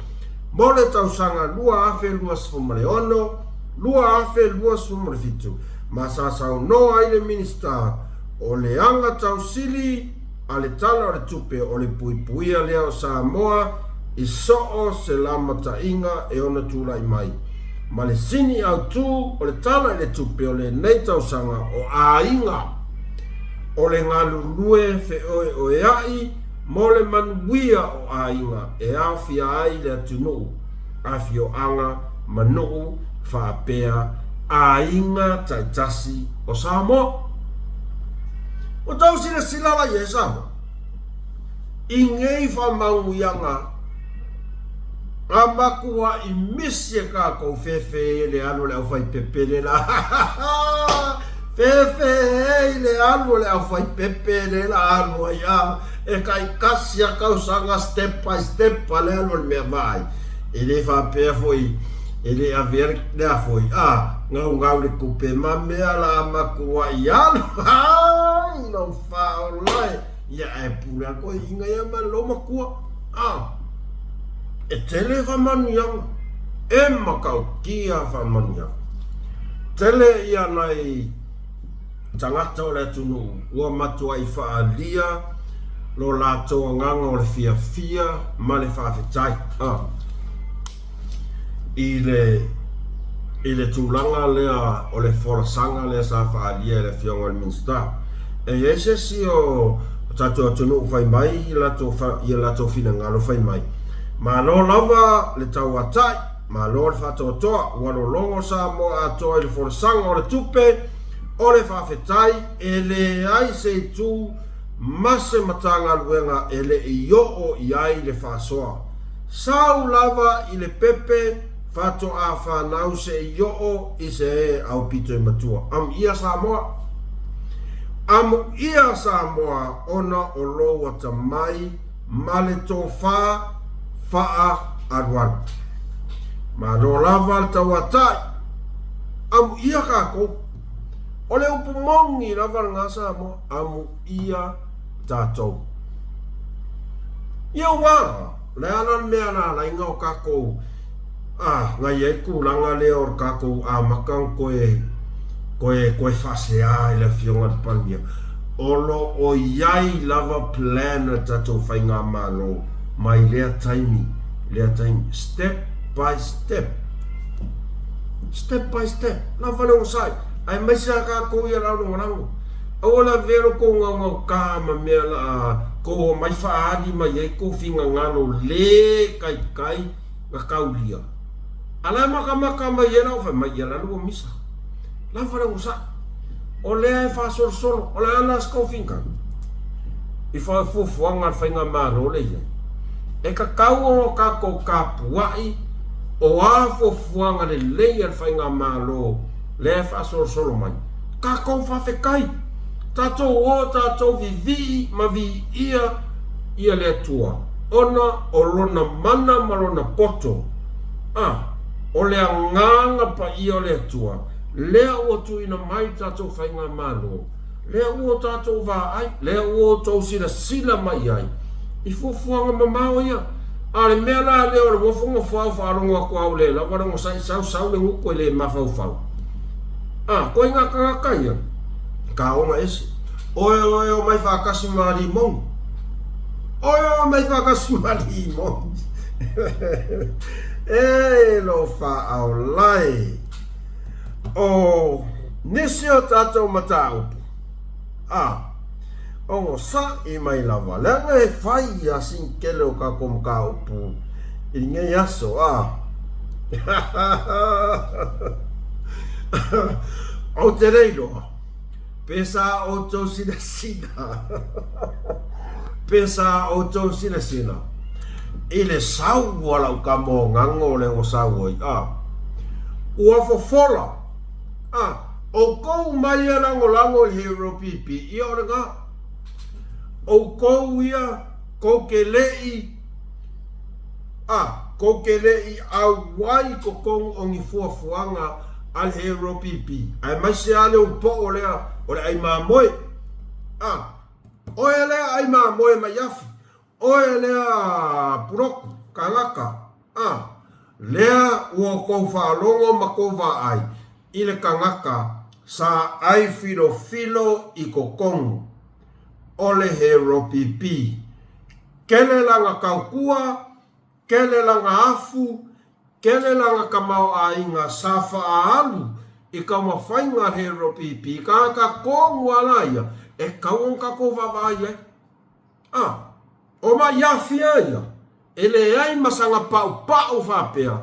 mo le tau sanga lua afe lua sfumare ono lua afe lua sfumare fitu ma sa sau no ai le minister o le anga tau sili a le tala o le tupe o le puipuia lea o Samoa I so'o se lamata inga e ona tūlai mai. Ma le sini au tū o le tala le tupe o le nei tausanga o a inga. O le ngā lulue fe o e ai mo le manuia o a inga e awhia ai le atunuu. Awhi o anga manuu whaapea a inga taitasi o Samoa. O tau sila silala ye Samoa. I ngei whamauianga Amakua I misi ka ko fefe le alo le fai pepe la fefe le alo le fai pepe la alo ya e kai kasia ka usanga step by step le alo me vai ele fa pe foi ele aver le foi ngau le kupe mame ala makua ya no fa lai ya e pula ko inga ya maloma kua e tele whamanianga, e makau kia whamanianga. Tele ia nei tangata o le tunu, ua matua I whaalia, lo lātou nganga o le fia ma le whawhetai. I le tūlanga lea o le whorasanga lea sa whaalia le fionga le minsta. E ese si o tātou tunu whai mai, I latou whina ngalo whai mai. Ma lo lava le tau atai, ma lo le whatotoa, wano longo sa mo atoa I le whoresanga o le tupe, o le whawhetai e le ai se tu mase matanga luenga e le i o i ai le whasoa. Sau lava i le pepe fato a whanau se i o i se e au pito i matua. Am ia Samoa. Am ia Samoa ona o loa tamai male tō wha aduan. Ma no lava tawatai. Am ia kako. O le upu mongi lava ngā Samoa. Am ia tātou. Ia wā. Le anan mea nā la inga o kako. Ngai e kūranga leo o kako a makang koe whasea i le fionga te pania. Olo o iai lava plana tatou whainga malo. Mai lea taimi. Step by step. Step by step. Lava leo sai. Ai maisa kako ia rauno rango. Ola vero ko ngau kama mea la ko mai whaari mai e ko whinga ngano le kai nga kaulia. Ala maka mai e rau whai mai e rau o misa. La whare usa. O lea e wha solo. O lea ana skau whinga. I whae fufuanga whainga maro le ia. E ka kau o kako ka puai o a fufuanga le leia whainga maro lea wha solo mai. Kako whawe kai. Tatou o tatou vivi ma vi ia le tua. Ona o lona mana ma lona poto. O le nganga pa ia le tua. Lea ua tu ina mai tatou whainga mano. Lea ua tatou va ai. Lea ua tau sila mai ai. I fufuanga mamao ia. Ale mea la leo le wafunga whau wharongo ako au le. La warango sau le nguko le mawhau whau. Koe ngā kangaka ia. Ka onga ese. Oe o mai whakasi mari mong. Oe o mai whakasi mari mong. E lo wha au lai. O nisi o tātou mataupu. O sa i mai lava. Lenga e whai a sinkele o ka kom ka upu. I ngai aso O te reiloa. Pesa o tau sina. Pesa o tau sina. Ile sau wala u ka mo ngango le o sau oi. Ua fofola. O kou mai e lango le hero pipi. I ora ngā. O kou ia kou ke lei. Kou ke lei au wai ko kou ongi fuafuanga al hero pipi. Ai mai se ale un po o lea. Ore ai mamoe. Oe lea ai mamoe mai afi. Oe lea puroku, kangaka. Lea ua kou whaalongo ma kou wa ai. Ile kangaka sa ai filo i kokongu. Ole he ropipi. Kele langa kaukua, kele langa afu, kele langa kamau a inga safa a alu. I ka mawhainga he ropipi, ka kongu alaia, e kauon ka ko vavai o ma iafia ia, e le ai masanga pau whapea,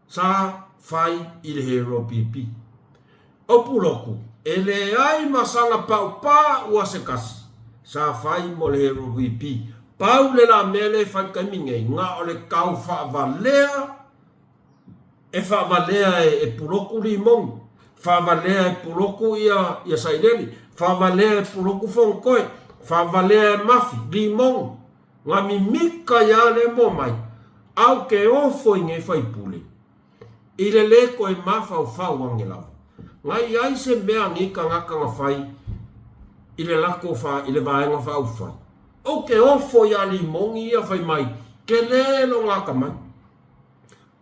sa whai i le he ropipi. O puloku, e le ai masanga pau ua se kasi, sa whai mo le he ropipi. Pau le la mele whakaminge, ngā o le kau whavalea, e whavalea e puloku li mongu. Whavalea e puroku ia saileli. Whavalea e puroku whonkoe. Whavalea e mafi, limong. Ngā mimika ia le mo mai. Au ke ofo i nge whaipule. I le leko e mawhau whauange lau. Ngai ai se mea ngika ngaka whai. I le lako wha, i le vaenga whau whai. Au ke ofo ia limong ia whai mai. Ke lelo ngaka mai.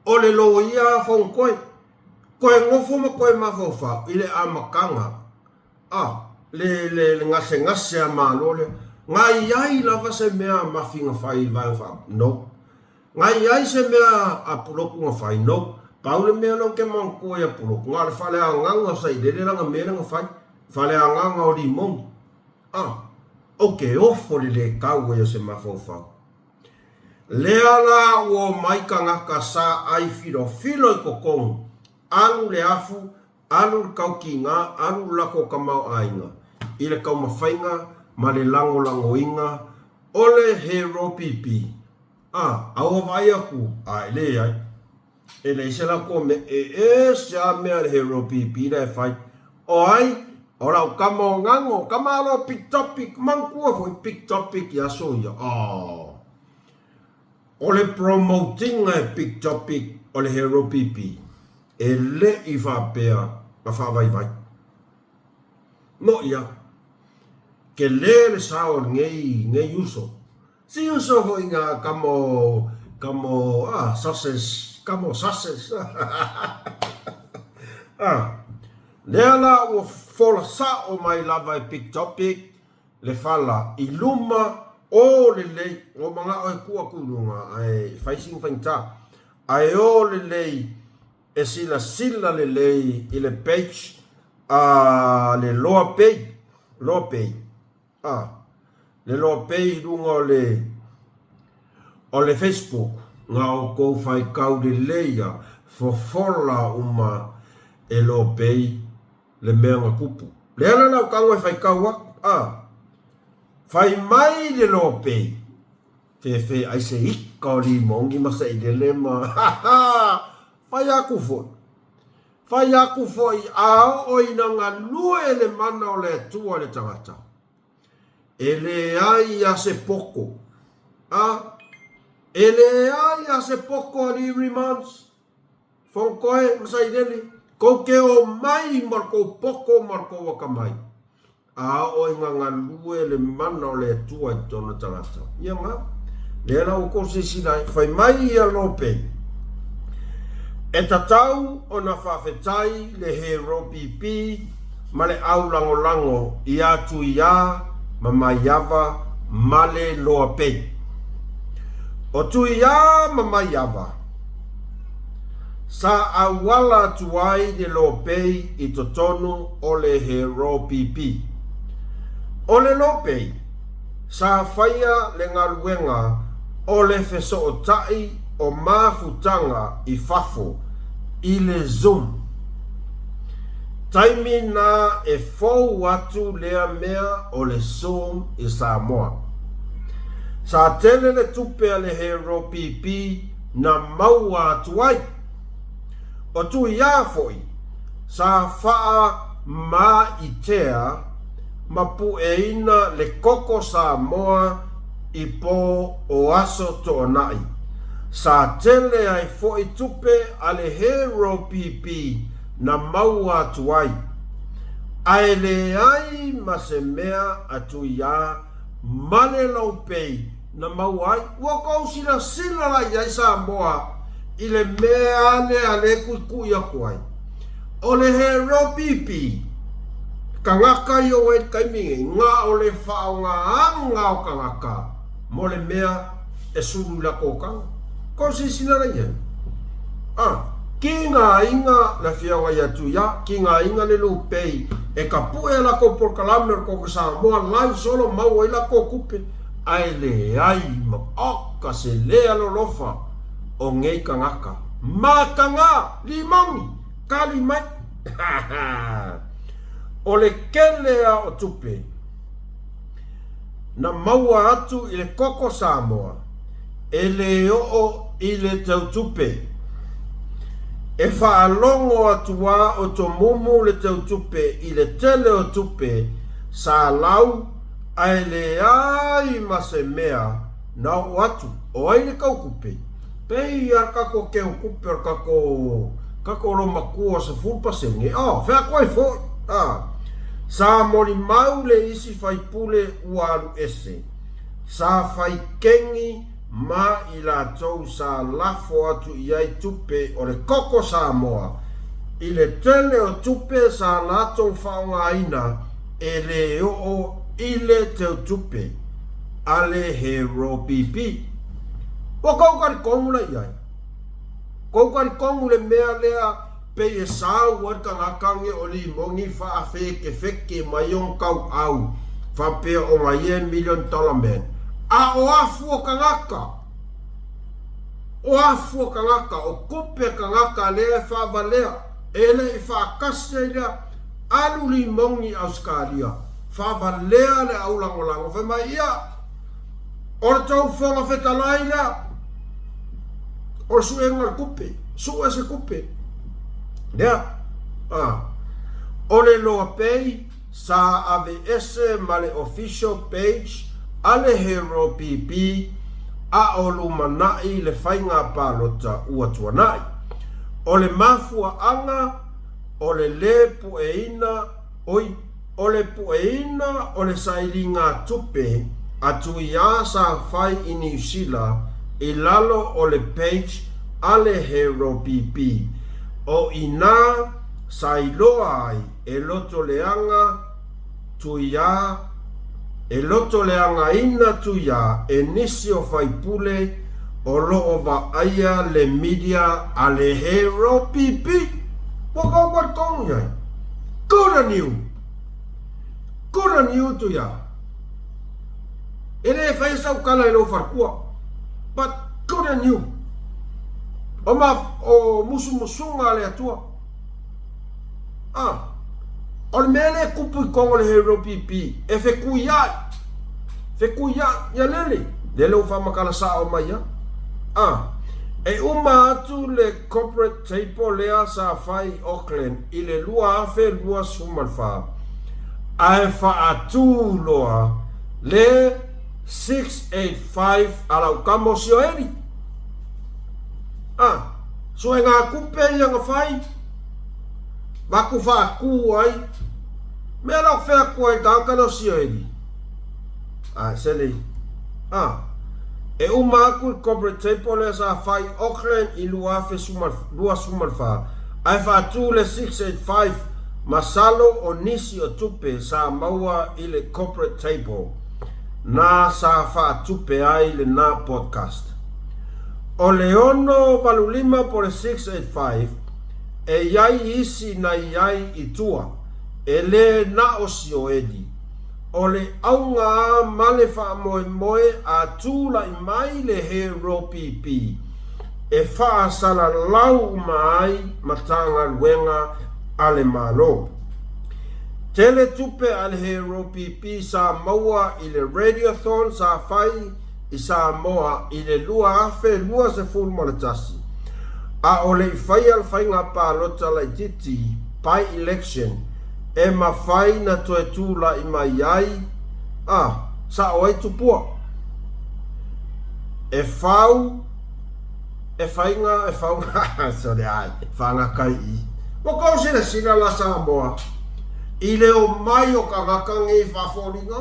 O le lo ia whonkoe. Koe ngofo ma koe mawhauwha, i le amakanga. Le ngase a mālole. Ngai iai lava se mea mawhinga whai vai wha. No. Ngai iai se mea a puroku nga whai. No. Paule mea no ke mangkoe a puroku. Ngā le whale a nganga sai, lele ranga mea nga whai. Whale a nganga o limong. Oke ofo le kau e se mawhauwha. Lea la o maika ngaka sa ai filo i kokongu. Alu le afu, alu kau kinga, alu lako kamau ainga. Ile kau mawhainga, ma le lango inga, ole he ropipi. Awa vai aku, ele ai. Ele se lako me se mea he ropipi le fai. O ai, ora o kamau ngango, kamalo big topic, mangkua foi big topic ya soya. Ole promoting a big topic, ole he ropipi. Ele I whapea, ma whawai. No ia. Ke le sao ngei uso. Si uso ho inga kamo sausage. Leala o fola sa o mai lava big topic, le fala I luma o le lei, o mga o kua kulunga, ai faising fainta, ai o le lei, e sila le lei, I le page, le loa page, le loa page lunga o le Facebook, nga o kou fai kau le leia, fola uma e loa page, le mea nga kupu. Le ala lau kangoi fai kau fai mai le loa page, fe ai se ika o li mongi masa I le lema, fai aku foi ao o ina ngā lua e le mana o le atua le tangata. E le ai a se poko. E le ai a se poko ni remands. Fonkoe masai deli. Ko ke o mai marko poko marko waka mai. Ao o ina ngā lua e le mana o le atua I tona tangata. Ia ngā. Le ana o kose sinai. Fai mai a lope. E tatau o na whawhetai le he ropipi ma le au lango I atu ia ma mai ava ma le loa pei. O tu ia ma mai ava. Sa awala tuai le loa pei I totonu o le he ropipi. O le loa pei sa whaia le ngaruenga o le feso o tai o mafutanga I fafo I le Zoom. Taimi na e fou atu lea mea o le Zoom I Samoa. Sa tele le tupe a le he ropipi na maua atu ai. O tu ia foi, sa faa ma itea mapu e ina le koko Samoa I po o aso to onai. Sa tele ai foi tupe ale hero pipi na maua atu ai. Ai le ai masemea atu ia mane lau pei na maua ai. Wako sila la iai Samoa I le mea ane ale kui aku ai. O le hero pipi kangaka yo e kaimingi nga o le whao ngā o kangaka. Mo le mea e suru la kokanga. Ko si sinara ia. Ki ngā inga na whiawa ia tu ia, ki ngā inga le lupei, e ka pue la ko por kalamner ko Samoa lai solo mau ila ko kupe, ai le ai ma oka se lea lo lofa o ngei kangaka. Ma kanga, limangi, kalimai. O le kelea o tupe, na maua atu I le koko Samoa, e le o I le tautupe. E whaalongo atua o to mumu le tautupe I le tele o tupe, sa lau ai le ai mase mea na o atu, o ai le kaukupe. Pei ar kako ke o kupe ar kako lo makua sa fulpasenge. Whea koe fo. Sa mori mau le isi fai pule uaru ese. Sa fai kengi ma I la tau sa lafo atu iai tupe o le koko Samoa. I le tele o tupe sa lato whaonga ina e le o I le teo tupe. Ale he ropipi. O kaukari kongu la iai. Kaukari kongu le mea lea pe e sau warka ngakange o li mongi wha feke maiong kau au. Wha pe o mai $1 million man. A o afu o kangaka. O afu o kangaka. O kupe kangaka lea wha valea. ele whakase ia alu limongi Australia whavalea le au langolango whema ia o le tau whonga whetalai la o le suenga kupe su ese kupe lea o le loa pei sa ave ese ma le official page ale Hero PP a o lumanai le whainga pālota ua tuanai o le mafua anga o le pueina oi o le pueina o le sailinga tupe atu ia sa fai i New Zealand i lalo o le page ale Hero PP o ina sailoa ai e loto leanga tuia e loto leanga ina tuia e nisi o fai pule o loo va aia le media ale Hero PP waka wartong yai good on you tuia ele fai sau kala e lo farkua but good on you o ma o musunga le atua o le mele kupu i kongo le Hero PP e fe kuia ya lele o whamakala sa o mai e uma atu le corporate table lea sa fai Auckland i le lua afe lua sumalfa a e wha atu loa le 685 alau kamo sio eri so e ngā kupe i anga whai waku whaaku ai mea lau whaku ai tāka no sio eri sele e uma aku i corporate table le sa whai Auckland i lua afe lua sumalfa ai whaatu le 685 masalo o nisi o tupe sa maua i le corporate table na sa whaatupe ai le na podcast o le ono valulima po le 685 e iai isi na iai i tua e le na o sio edi o le aunga male wha moe a tūla i mai le Hero PP e wha sala lau mai matanga luenga ale malo tele tupe ale Hero PP sa maua i le radiothon sa fai i sa moa i le lua afe lua se full moletasi a o le fai al fai ngā pālota lai titi pai election e mawhai na toe tūla i mai ai sa o ai tupua e whau e whainga e whaunga sorry ai whanga kai i mo kou sila la sa moa i leo mai o kakakangi whaforinga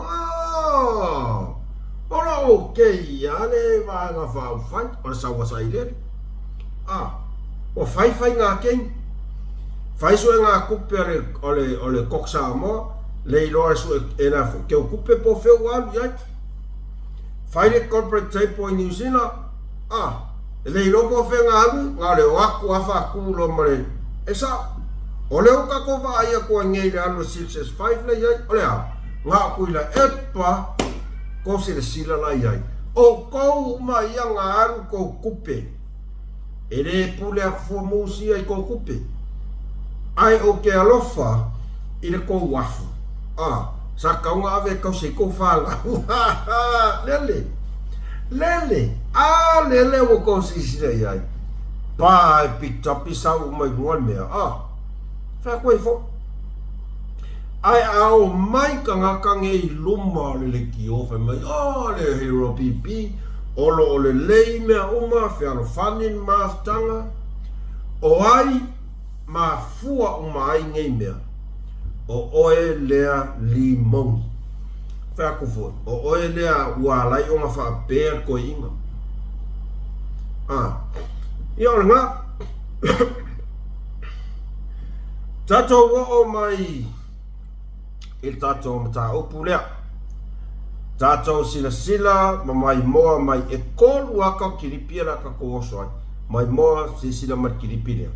ora okei ane vanga whau whai o sa wasa i lere o whai ngā keng fai so nga kupe ole koksa mo le ilo so ena ke kupe po fe wa ya fai le corporate table in New Zealand le ilo po fe nga le wa ku afa ku lo mare esa ole o ka ko va ia ko ngei le alo 665 le ya ole nga ku ila epa ko se le sila la ya o ko ma ia nga alu ko kupe ele pule a fo musia i ko kupe ai o ke alofa i le kou wafu sa kaunga ave kau se kou whanga lele o kou sisire iai pa e piktapi sa umai nguan mea wha koe fo ai ao mai kangakange i luma le ki ofa mai le Hero PP olo o le lei mea uma whiano whanin maaftanga o ai ma fua umai ngei mea o oe lea limong whako fo o oe lea ualai o nga whaapea ko inga i ora ngā tato o mai il tato mta upu lea tato sila mai moa mai e kolu aka kiripia la kako oso ai mai moa sila mai kiripia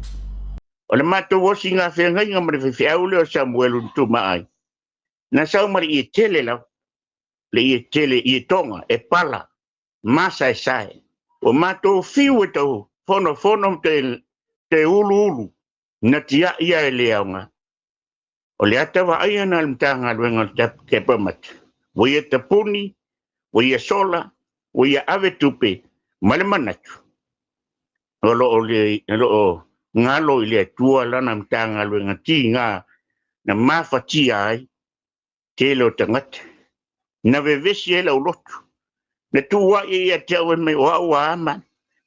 o le matou osi ngā whengai ngā mare whiwhiau leo Samuel untu maai. Nā sau mari i tele lau, le i tele i tonga, e pala, masa e sae. O matou whiu e tau, fono te ulu ulu, na tia ia e leaunga. O le ata wa aia na mtanga luenga tap kepamat. Wai e tapuni, wai e sola, wai e ave tupe, male manatu. Olo o ngalo i le tua lana mtanga luenga ti ngā na mawhati ai te lo tangata. Na vevesi e lau lotu. Na tua i a te awe me o au ama.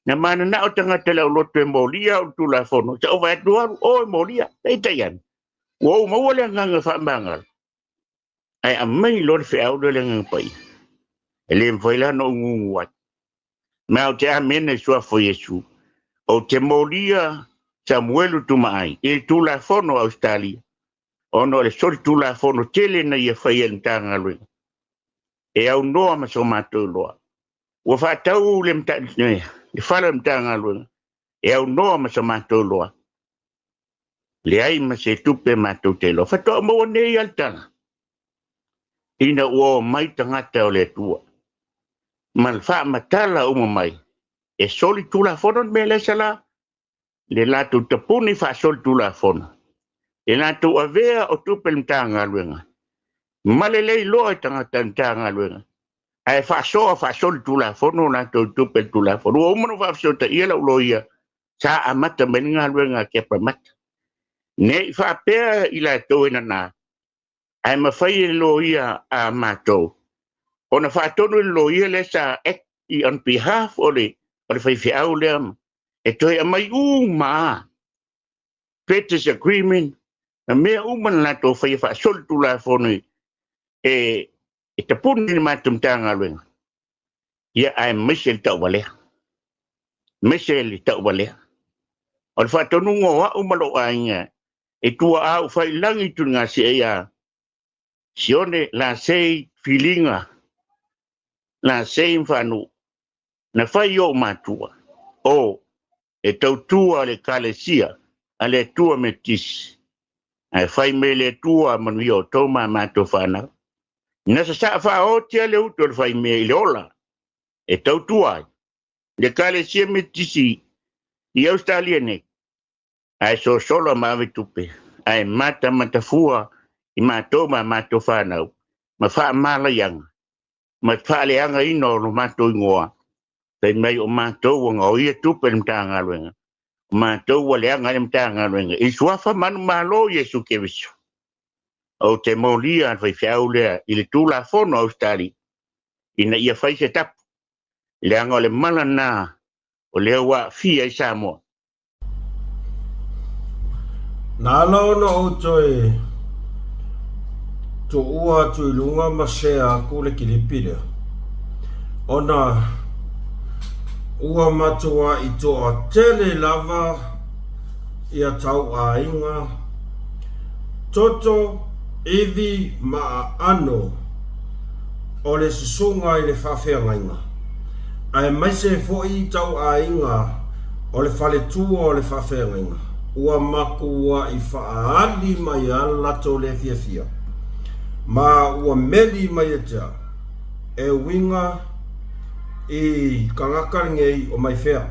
Na mana na o tangata lau lotu e molia o tula fono. Sa o vai atuaru o e molia. Ei taian. Wow, mawale nganga whamangal. Ai a mai lor fe au le ngang pai. Ele mfaila no ngunguat. Ma o te amene sua fo Yesu. O te molia Samuelu tumaai. E tula fono Australia. Ono le sori tula fono tele na ia whaia ntanga lue. E au noa ma so mātou loa. Ua whātau le mtanga, e whala mtanga lue. E au noa ma so mātou loa. Le ai ma se tupe mātou te loa. Whatoa maua nei altana. Ina ua mai tangata o le tua. Man wha matala uma mai. E soli tula fono me le sala. Le latu tapuni wha soli tula fono. E latu avea o tupe mtanga luenga. Malelei loa tangata mtanga luenga. Ai wha soli tula fono latu tupe tula fono. Ua umano wha so ta ia lau loia. Sa amata meninga luenga kepa mata. Ne wha pēr i la tō ina nā. Ai mawhai lo ia a mātou. O na whaatonu lo ia le sa i on behalf o le whai au le am. E toi a mai maa. Purchase agreement. Na mea uman la tō whai sol tula whonui. E te puni ni mātum tāngā luenga. Ia ai Michelle tau walea. Michelle tau walea. O le whaatonu ngoa umalo a inga. E tua au whai langi tu ngā si ea. Sione la sei filinga. La sei mfanu. Na whai o mātua. O, e tau tua le kalesia. A le tua metis. A whai me le tua manu o toma mātua whanau. Nasa sa wha o tia le uto le whai me le ola. E tau tua. Le kalesia metisi. I Australia ne. Ai so solo mawe tupe. Ai mata matafua i mato ma mato whanau. Ma wha mala yang. Ma wha le anga ino no mato ingoa. Pei mai o mato wanga o ia tupe mtanga luenga. Mato wa le anga mtanga luenga. I suafa manu malo Yesu keviso. O te molia an whai whiau lea i le tūla fono Australi. Ina ia whai se tapu. Le anga o le mana nā. O lea wa fia i Samoa. Nā laona o toi to ua tui lunga masea ko le kilipile. Ona ua matua i toa tele lava ia tau a inga. Toto iwi maa ano o le susunga i le whawhea inga. Ai maise fo i tau a inga o le whale tua o le whawhea inga. Ua makua i whaali mai alato le fiafia. Ma ua meli mai atea. E winga i kangakaringei o mai whea.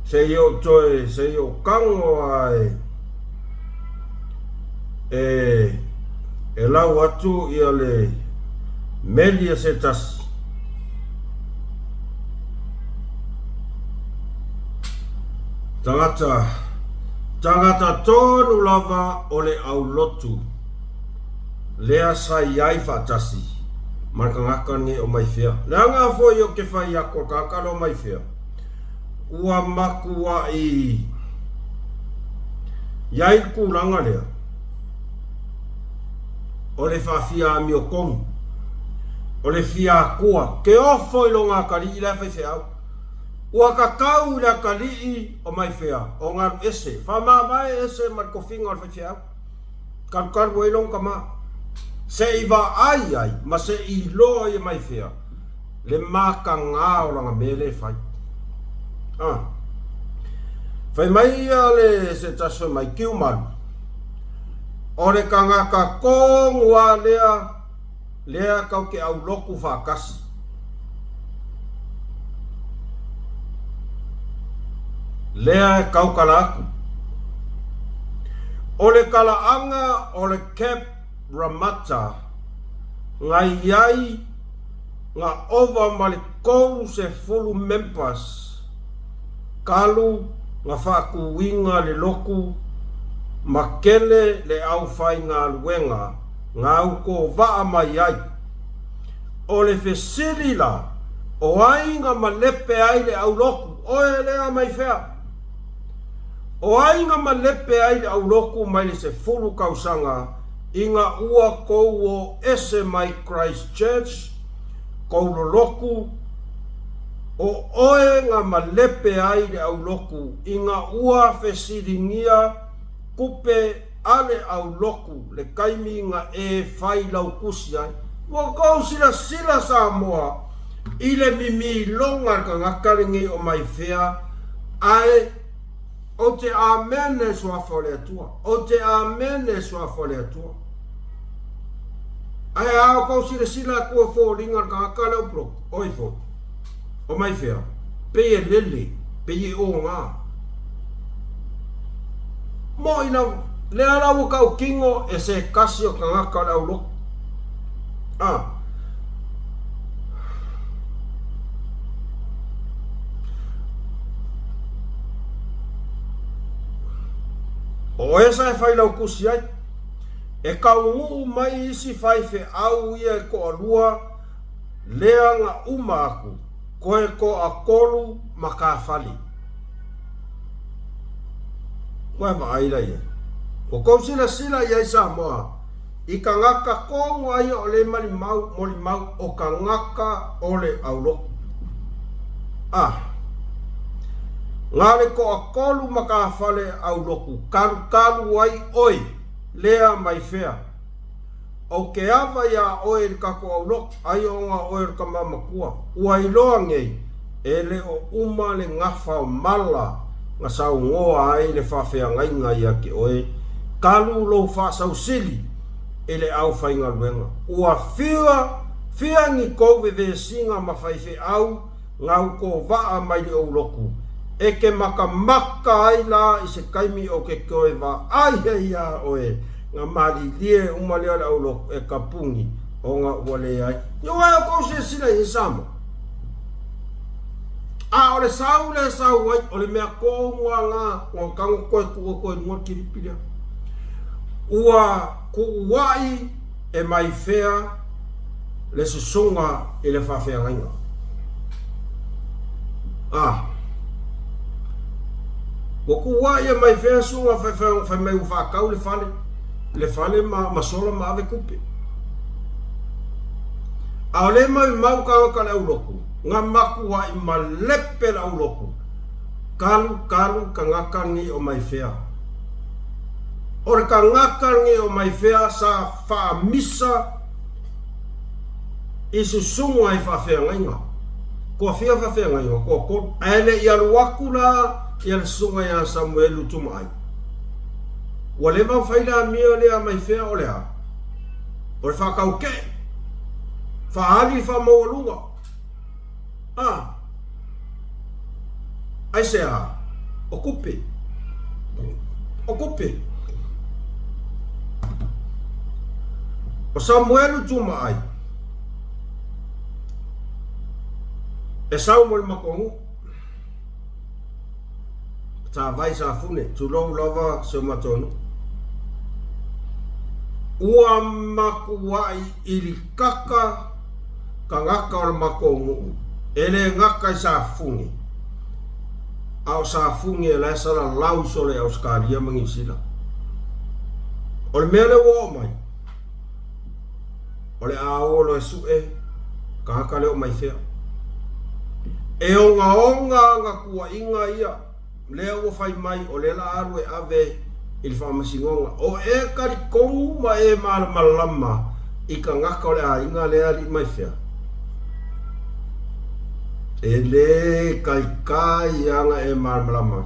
Se i o toe, se i o kango ai. E lau atu i ale meli a se tasi. Tangata tonu lava o le au lotu. Lea sa iai whaatasi. Marka ngaka ni o mai whea. Lea ngā fwoi o ke whai ako kakalo o mai whea. Ua makua i iai kuranga lea. O le whawhia mi o kongu. O le whia kua. Ke ofo i lo ngā kari i le whai whea. Ua kakau la kali o mai whea, o ngaru ese. Whamawai ese mat kofinga o whai whea. Karu elong kama. Se iwa ai, ma se i loa i mai whea. Le maka ngā o langa mele whai. Whai mai le se taso mai kiumaru. O le kangaka kongua lea kau ke au loku whakasi. Lea e kaukala aku. O le kalaanga o le Cape Ramata, ngai iai ngā ova ma le kou se fulu members, kalu ngā whaakuinga le loku, makele le au whai ngā luenga, ngā uko waa mai ai. O le fesiri la, o ai ngā malepe ai le au loku, oe lea mai whea. O ai ngā malepe ai le au loku mai le se fulu kausanga, i ngā ua kou o ese mai Christchurch, kou lo loku, o oe ngā malepe ai le au loku, i ngā ua fesiringia, kupe ale au loku, le kaimi ngā e whai lau kusi ai. Wa kou sila sa moa, i le mimi longa ka ngakaringi o mai whea, ai, o te amene sua whole atua, o te amene sua whole atua. Ai ao kou sila kua whōringa ka ngakare o pro, oi fo, o mai whea, peye lele, peye o ngā. Mo ina, le arawu kau kingo e se kasi o ka ngakare au loko. O esa e whai lau kusi ai, e kau ngu mai isi whai whe au ia e ko alua, lea ngā uma aku, koe ko a kolu ma ka whali. Koe ma aira ia. O kou sila ia isa moa, i ka ngaka kongo ai o le mali mau o ka ngaka o le auloku. Ngare ko a kolu maka whale auloku, karu ai oi, lea mai whea. O ke awa ia oi kako auloku, ai o ngā oi ka mamakua. Ua iloa ngei, e le o uma le ngawha o mala, ngā sau ngoa ai le whawhea ngainga ia ke oi, kalu lo whasau sili, e le au whainga luenga. Ua whia ngi kowe ve singa mawhaiwhe au, ngau ko waa mai le auloku. E ke maka ai la i se kaimi o ke koe wa ai hei a oe, ngā mari lie umalea le auloku e ka pungi o ngā uale ai. Yo ai o kou se sila i sama. O le sau ai, o le mea kou mua ngā kango koe ngua kiripiria. Ua ku uai e mai whea le susunga i le whawhea ngainga. Ua ku uai e mai whea sunga whai mai uwhakau le whale ma sola ma ave kupe. O le mai mau ka le auloku, ngā maku wa i ma lepe le auloku, kalu ka ngakangi o mai whea. Ore ka ngakangi o mai whea sa wha misa i susunga i whawhea ngainga. Kua whia whawhea ngainga, kua kod. Aile i alu waku la, i alu sunga i a Samuelu tuma ai. Ua lewa whaila mia lea mai whea o lea. Ore whakau ke. Whahali whamaualunga. Ai se a. O kupe. O kupe. O Samuelu tuma ai. E sau mo le makongu. Ta vai sa fune. Tu long lava se matonu. Ua maku wai ili kaka ka ngaka o le makongu. Ele ngaka i sa fungi. Au sa fungi e la sana lauso le Australia mangisila. O le mele wo mai. O le aolo e sue, ka haka leo mai whea. E onga kua inga ia, leo o whai mai o le la aru e ave i le whamasingonga. O e kari kongu ma e malama i ka ngaka o le a inga lea li mai whea. E le kai anga e malama.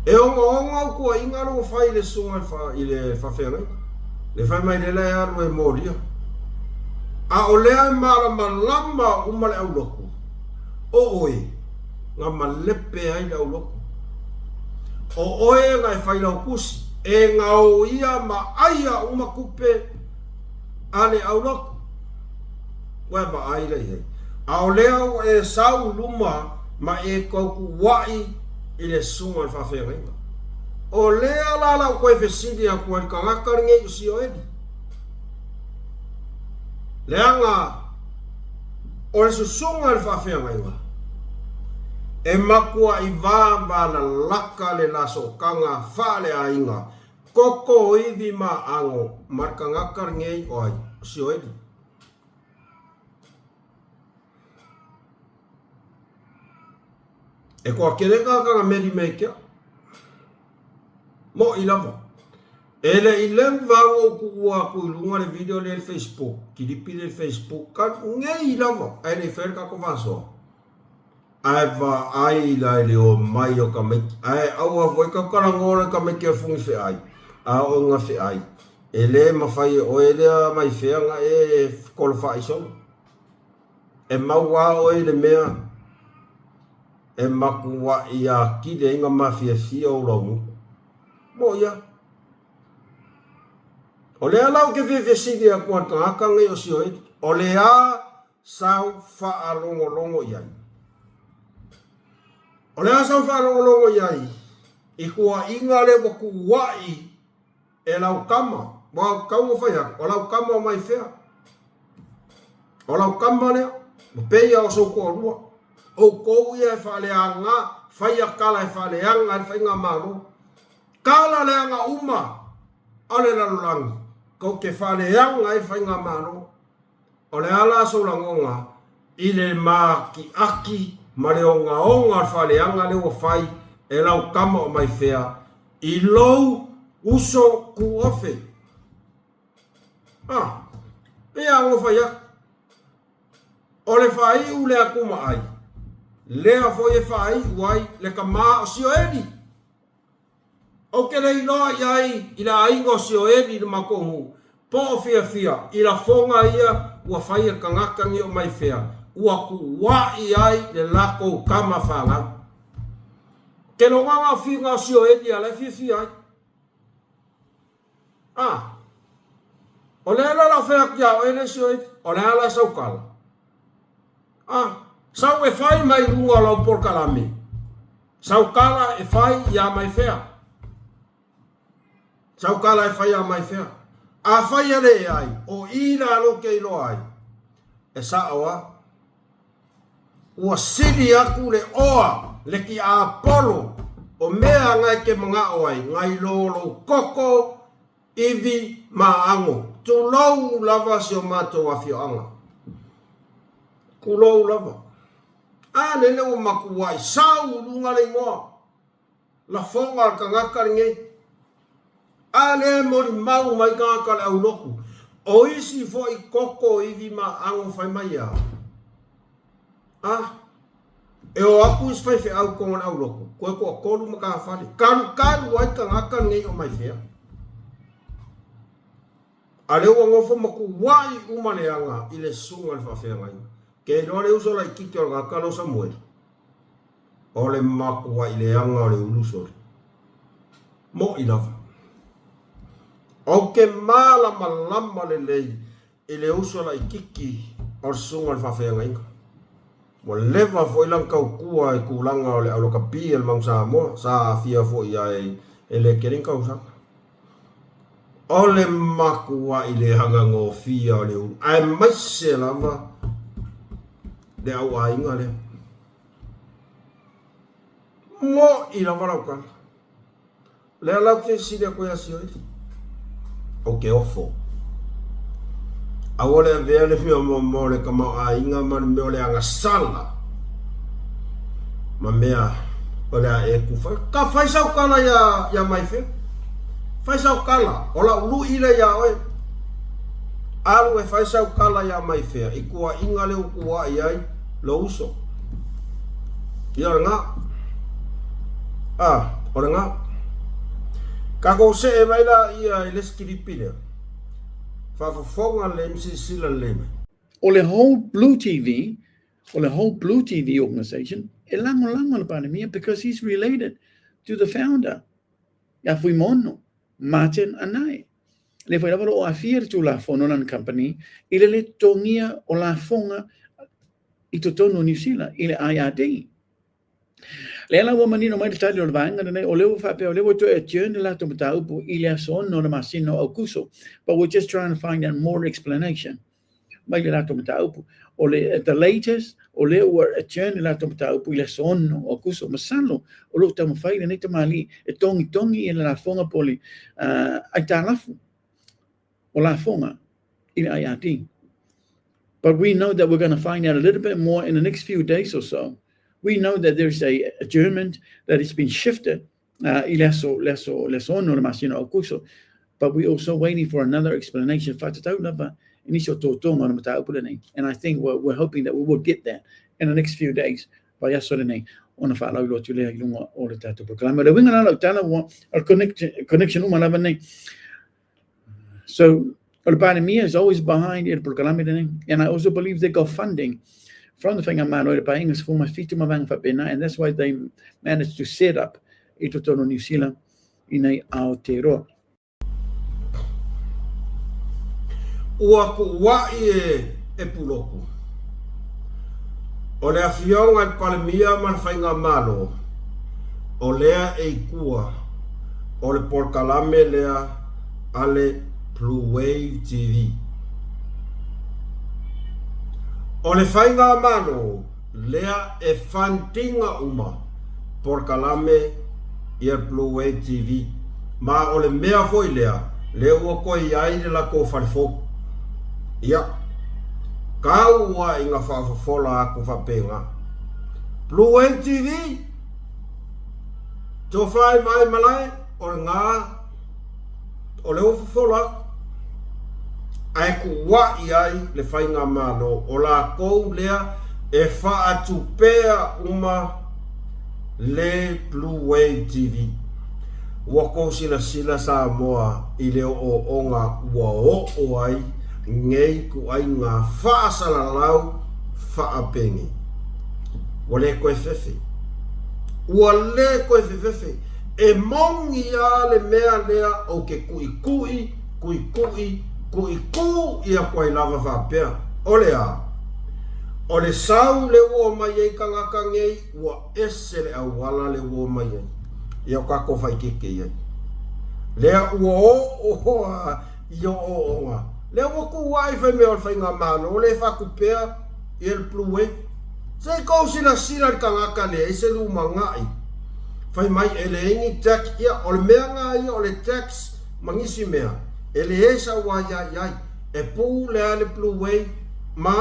E onga kua inga lo whai le sunga i le whawhea ngai. Le whai mai le lea aru e moria. O lea malama umale au loku. O oe, ngā malepe ai le au loku. o oe ngai whailau kusi, e ngau ia ma aia umakupe ale au loko. Wai ba ai lei hei. Ao leo e sau luma ma e kouku wai i le sunga le whawhenga. O lea lala o koe whesidi a kua ka ngakaringe i si o edi. Leanga o le susunga le whawhenga. E makua i vāma na laka le laso kanga whale a inga. Koko iwi ma ango marka ngakaringe i oi si o edi. E kua kereka kanga meri meikia. Mo i lava. Ele i lem vango ku ua ku ilunga le video le Facebook. Kiripi le Facebook. Ka nge i lava. Ai le wherka ko vaso. Ai va ai la le o mai o ka meki. Ai aua voi ka karangora ka meki a fungi whi ai. A o nga whi ai. Ele mawhai o ele a mai whenga e kolofa i solo. E maua o ele mea. E makua i a kide inga mafia fia o rongu. Mo ia. O lea lau ke whewhesidi a kua tangakange o si oedi. O lea sau wha longo longo iai. O lea sau wha longo longo iai. I kua inga le waku wai e lau kama. Wau kaunga whaiha. O lau kama o mai whea. O lau kama lea. Mo peia o sau kua rua. O kou ia e whaleanga. Whaia kala e whaleanga e whainga maro. Kala leanga uma, ale lalulangi. Kau ke whaleanga e whainga mano. O le ala solangonga, i le maa ki aki, ma le onga onga whaleanga le o whai, e lau kama o mai whea, i lou uso ku ofe. E ango whaia. O le whai u le akuma ai. Lea fo e whai uai, le ka maa o sio edi. O ke rei loa iai i la aingo si o edi na makohu. Po o fia fia. I la fonga ia ua whaia kangakangi o mai whea. Ua ku wa iai le lako kama whanga. Ke no wanga whiunga si o edi a le fia fia ai. O le ala la whea kia o ene si o edi. O le ala saukala. Sau e whai mai runga lau porkalame. Saukala e whai ia mai whea. Sau kala e whaia mai whea. A whaia le ai. O ina alo ke ilo ai. E sa oa. Ua siri aku le oa. Le ki a Apollo. O mea ngai ke mga oai. Ngai lolo koko. Iwi maango. Tu lau lava si o mato a fioanga. Ku lau lava. Nene o makuai. Sau lunga le ngoa. La fonga ka ngakari ngei. Ale mori mau mai ngākale au loku. O isi fo i koko iwi ma ango whai mai a. E o aku is whai whi au kongan au loku. Koe koa koru ma ka whare. Karu wai ka ngaka ngei o mai whea. Ale ua ngofo maku wai umaneanga i le sunga le whawhea ngai. Ke rore uso lai kike o ngaka lo Samuel. O le maku wai le anga o le ulusori. Mo i lava. O ke malama lama le lei, i le uso la i kiki o sunga le whawhenga inga. Mo lewa fo ilang kau kua i kulanga o le aloka pi el mang sa moa, sa fia fo ia e le kering kau sa. O le makua i le hanga ngō fia o le ulu. Ai maise lama le au a inga le. Mo i la warauka. Le alau te sire koe asi oiti. O ke ofo. Awole a vea le fia mo le kamau a inga man meo le anga sala. Ma mea o le a e kufa. Ka whaisau kala ya mai fe. Whaisau kala. O la ulu ile ya oe. Alu e whaisau kala ya mai fe. I kua inga le ukua iai lo uso. I ora ngā. Ora ngā. Kako se e mai la ia i leskiripine. Whawhafonga le msisila le me. O le whole Blue TV organization, e lango na panemia because he's related to the founder. Ya fui mono, Martin Anai. Le foi lava o afir tu la fonolan company, ile le tongia o la fonga i to tono New Zealand, ile IRD. Le la woman no mai tali o vanga ne o levo fa pe o levo to e tune la to mtaupu ile son no masino o kuso. But we're just trying to find out more explanation. Mai le la to mtaupu o le at the latest o le were a tune la to mtaupu ile son no o kuso masalo o lo tamo fai ne te mali e tongi ile la fonga poli ai talafu o la fonga ile IRD. But we know that we're going to find out a little bit more in the next few days or so. We know that there's a adjournment that has been shifted, but we're also waiting for another explanation. And I think we're hoping that we will get that in the next few days. So Albania is always behind it, and I also believe they got funding from the Whangamano paying us for my feet to my bank for pena, and that's why they managed to set up Itotono New Zealand in a Aotearoa. Ua ku wai e puloku. O le afionga i palemia man Whangamano, o lea e kua, o le porkalame lea ale Blue Wave TV. O le Whangamano lea e fantinga uma porkalame ia Blue Wave TV. Ma o le mea foi lea ua koe iai le la ko wharifoku. Ia, ka ua inga whaafofola aku whapenga. Blue Wave TV, tō whai mai malai o le ngā o le whaafofola ai ku wai ai le Whangamano o la kou lea e whaatupea uma le Blue Wave TV. Ua kou sila sa moa i leo o onga ua o ai ngei ku ai ngā whaasalalau whaapengi. Ua le koe whewhi. Ua le koe whewhi. E mongi a le mea lea o ke kui ia koe lava whapea. Ole a. O le sau le ua mai ei kangaka ngei, ua ese le awala le ua mai ei. Ia kako whai keke iei. Lea ua oa ia oa. Lea ua ku wai whai mea o le Whangamano, o le whakupea i el Blue Wave. Se kou sila le kangaka lea, i se luma ngai. Whai mai ele ingi tax, ia o le mea ngai o le tax mangisi mea. Ele esa wa iai, e pū lea le Blue Wave, ma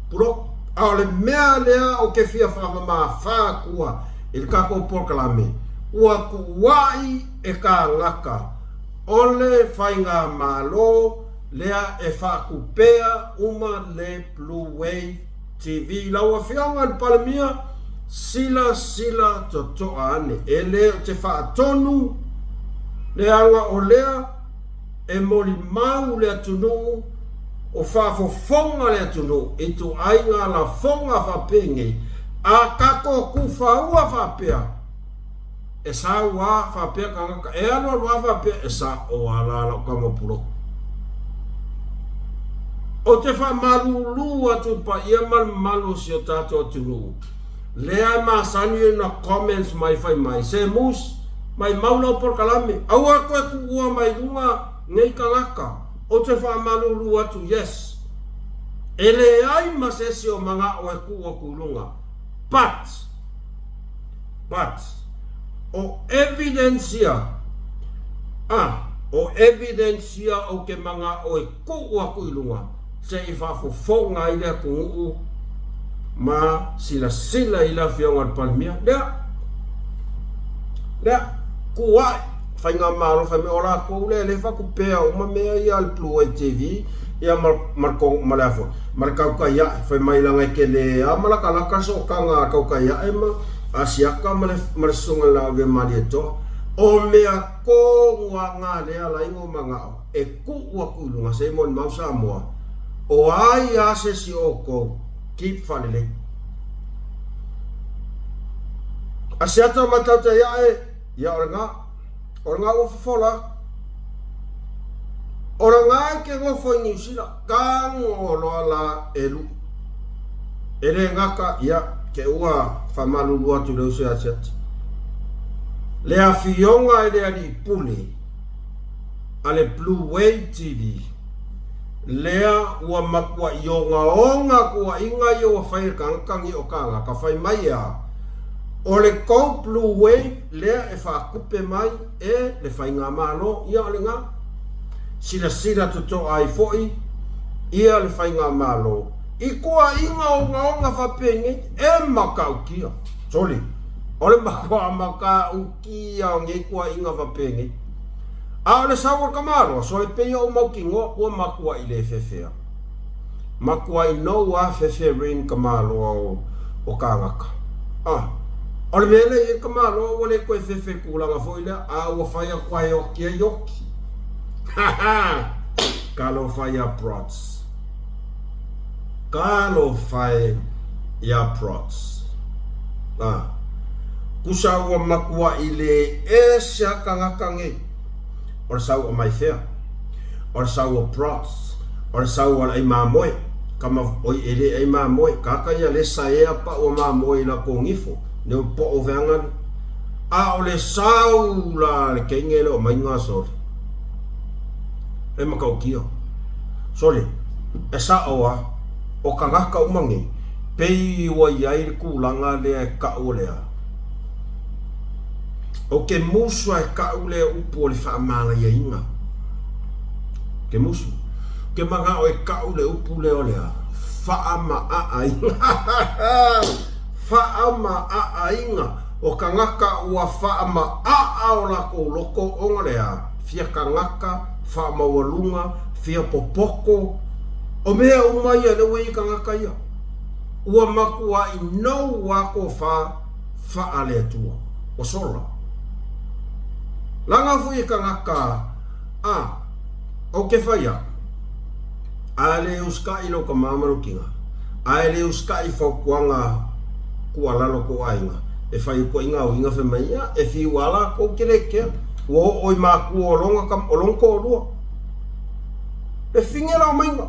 puro, a le mea lea o ke fia whamama whakua, il kako porkalame. Ua ku wai e ka ngaka, ole Whangamano lea e whakupea uma le Blue Wave TV. Laua whionga le palemia, sila totoa ane. E lea te whaatonu, leanga o lea, e mori mau le atunu o whafofonga le atunu e tu ainga la fonga whapenge a kako ku whaua whapea e sa ua whapea kangaka e alo ua whapea e sa o alala kamapuro o te whamarulu atu pa ia malu si o tato atunu lea masani e na comments mai whai mai se mus mai maula o porkalame aua koe ku ua mai lunga nei kangaka, o te whamalulu atu, yes. Ele ai masesi o manga o e kua kulunga. But, o evidencia o ke manga o e kua kulunga, se i whafofonga i lea kungu, ma sila i la whionga palmia, lea, kuai, Whangamano whai me ora kou le whakupea uma mea i al Blue Wave TV ia marko malafo markau ka ia whai mai langa ke le amalaka so kanga kau ka ia ema asiaka marsunga la ve marieto o mea ko ngā lea la ingo manga e kuua kulunga se mon mausa moa o ai ase si oko keep whalele Asiata matata ya oranga o fola oranga ke go fo ni sila ka ngolo ala elu ere ngaka ya ke ua famalu lua tu leu se asiata le afionga ele ali pule ale Blue Wave TV lea ua makua ionga onga kua inga yo whai kangkangi o kanga ka whai mai o le kou Blue Wave lea e whakupe mai e le whai ngā mano ia o le ngā sila tuto ai foi ia le whai ngā malo i kua inga onga whapenge e makau kia soli o le makua ukia o nge kua inga whapenge a le sawa kamaro so e pe o mokingo o makua ile fefea makua I no wa fefe rin kamaro o kangaka o le mele e kamaro o le koe fefe kulanga foila a o faya kwai o kia yoki kalo faya prots kalo faya prots kusa o makua ile e sia kangaka nge or sau o mai fea or sau o pros or sau o ai mamoe kama oi ele ai mamoe kaka ia le saea pa o mamoe la kongifo ne o po o vengan a o le sau la le kengele o mai ngaso e makau kio sole e sa oa o kangaka umangi pei o iai kulanga le ka olea o ke musu e ka ule upu o le whaamanga ia inga. Ke musu. Ke manga o e ka ule upu le o lea. Whaama a inga. Whaama a inga. O ka ngaka ua whaama a o la ko loko o lea. Fia ka ngaka, whaama walunga, fia popoko. O mea umai ane wei ka ngaka ia. Ua makua I nou wako wha lea tua. O sola. Langa fui ka ngaka o ke whaia a le uska I lo ka mamaru kinga a le uska I whaukuanga kua lalo ko ainga e whai ko inga o inga whemaia e fi wala ko kerekea o oi maku o longa kam o lonko o lua e fingera o mainga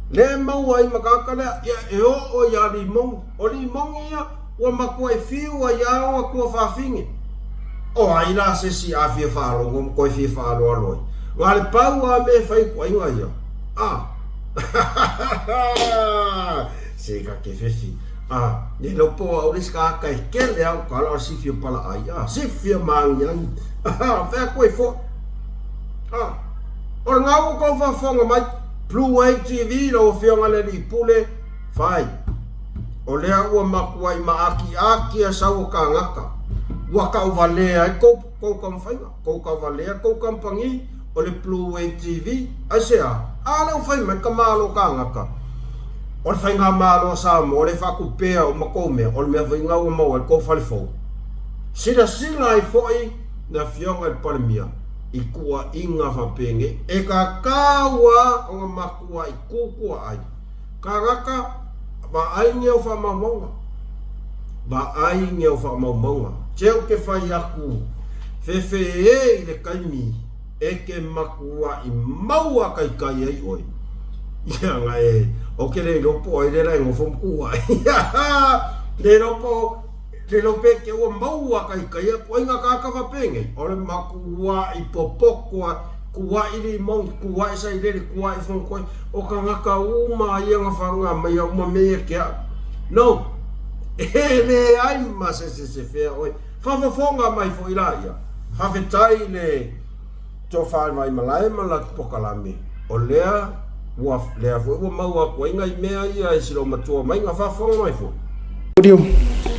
le mau ai makaka lea e o ia limong o limong ia ua maku ai fiu ai awa kua whafingi o ai la se si a fia falo ngom ko fia falo aloi wale pau a me fai ko inga ia se ka ke fefi ne lo po o riska ka ke le au kala si fia pala ai si fia mangian fa ko fo o ngau ko fa fonga mai Blue Wave TV lo fia ngale di pule fai o le au makuai maaki aki a sau ka ngaka waka uvalea ko kam fainga ko ka valea ko kampangi o le Blue Wave TV asea ala fai me kamalo kangaka o fainga malo sa mo le fa kupea o makome o me fainga o mo ko falfo sila I foi na fionga el palmia I kua inga fa penge e ka kawa o makua I kukua ai kangaka ba ai ngeo fa mamonga ba ai ngeo fa mamonga Cheo ke whai aku, fefe e le kaimi, e ke makua I maua kai kai ai oi. Ia nga o ke le lopo e le rai ngofom kua. Le lope ke ua maua kai kai ai, o inga kakawa penge. O le makua I popokua, kua I li mongi, kua I sai lele, kua I fonkoi. O ka ngaka uma ia nga whanga mai a uma mea ke a. No. Ele ai mas se fea oi fa mai fo ila ia fa vetai le to fa mai malai mala pokalami o lea wa lea fo mau ko inga mea ia silo matua mai nga fa fonga mai fo Dio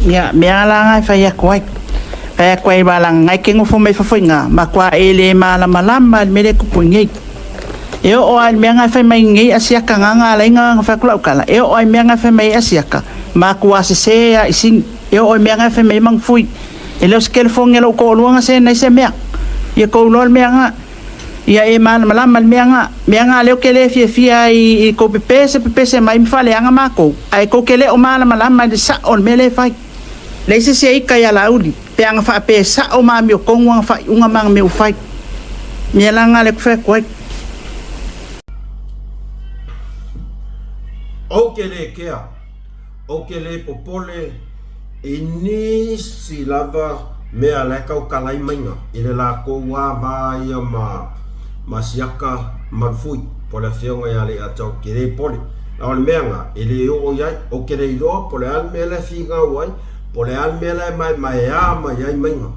ya me ala ngai fa ya kwai balang ngai ke ngofo mai fa finga ma kwa ele mala malama me le ku pungi eu o ai me ngai fa mai ngai asia kanga la inga fa kula kala eu o ai me ngai fa mai asia ka ma kua se ya isin eu o me ngai fa mai mang fui ele os kel fong ele ko luanga se nei se mea ye ko lol me nga ia e mal malama me nga le ke le fia I ko pepe se mai me fale anga mako ai ko ke le o malama de sa on me le fai le se se ika ya lauli pe anga fa pe sa o ma mi o konga fa unga mang me ufai mi langa le fe kwai o ke le kea o ke le popole ini si lava me ala kau kalai mainga ile la ko wa va ia ma siaka marfui pole fionga ya le atau ke le pole al menga ile o ya o ke le lo pole al me le figa wai pole al me le mai ama ya mainga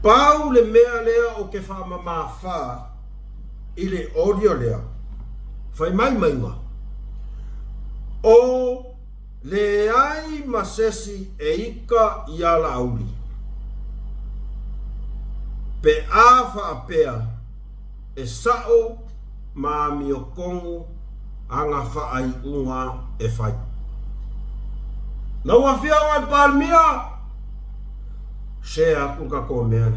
pau le mea le o ke fa ma fa ile audio le fai mai mainga o le ai masesi e ika ia la auli pe afa apea e sao ma miokongu anga fa ai unga e fai na wafia wa palmia shea kuka komea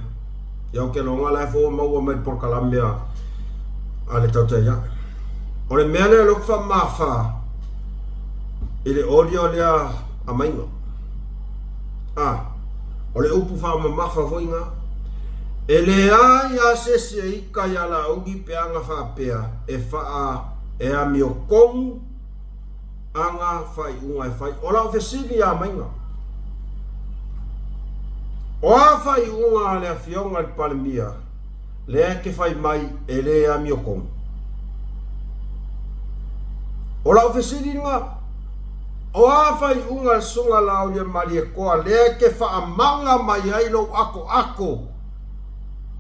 ya ke longa la fo ma wa met por kalambia ale tata ya ore mele lo fa ma fa ile audio lea amainga ole upu fa ma fa voinga ele ya se ika ya la ugi pe anga fa pea e fa e a mio kong anga fai unga fai ola ofesini ya mainga o fai unga le fionga palmia le ke fai mai ele a mio kong ola ofesini nga o fai unga sunga la o marie ko le ke fa manga mai ai lo ako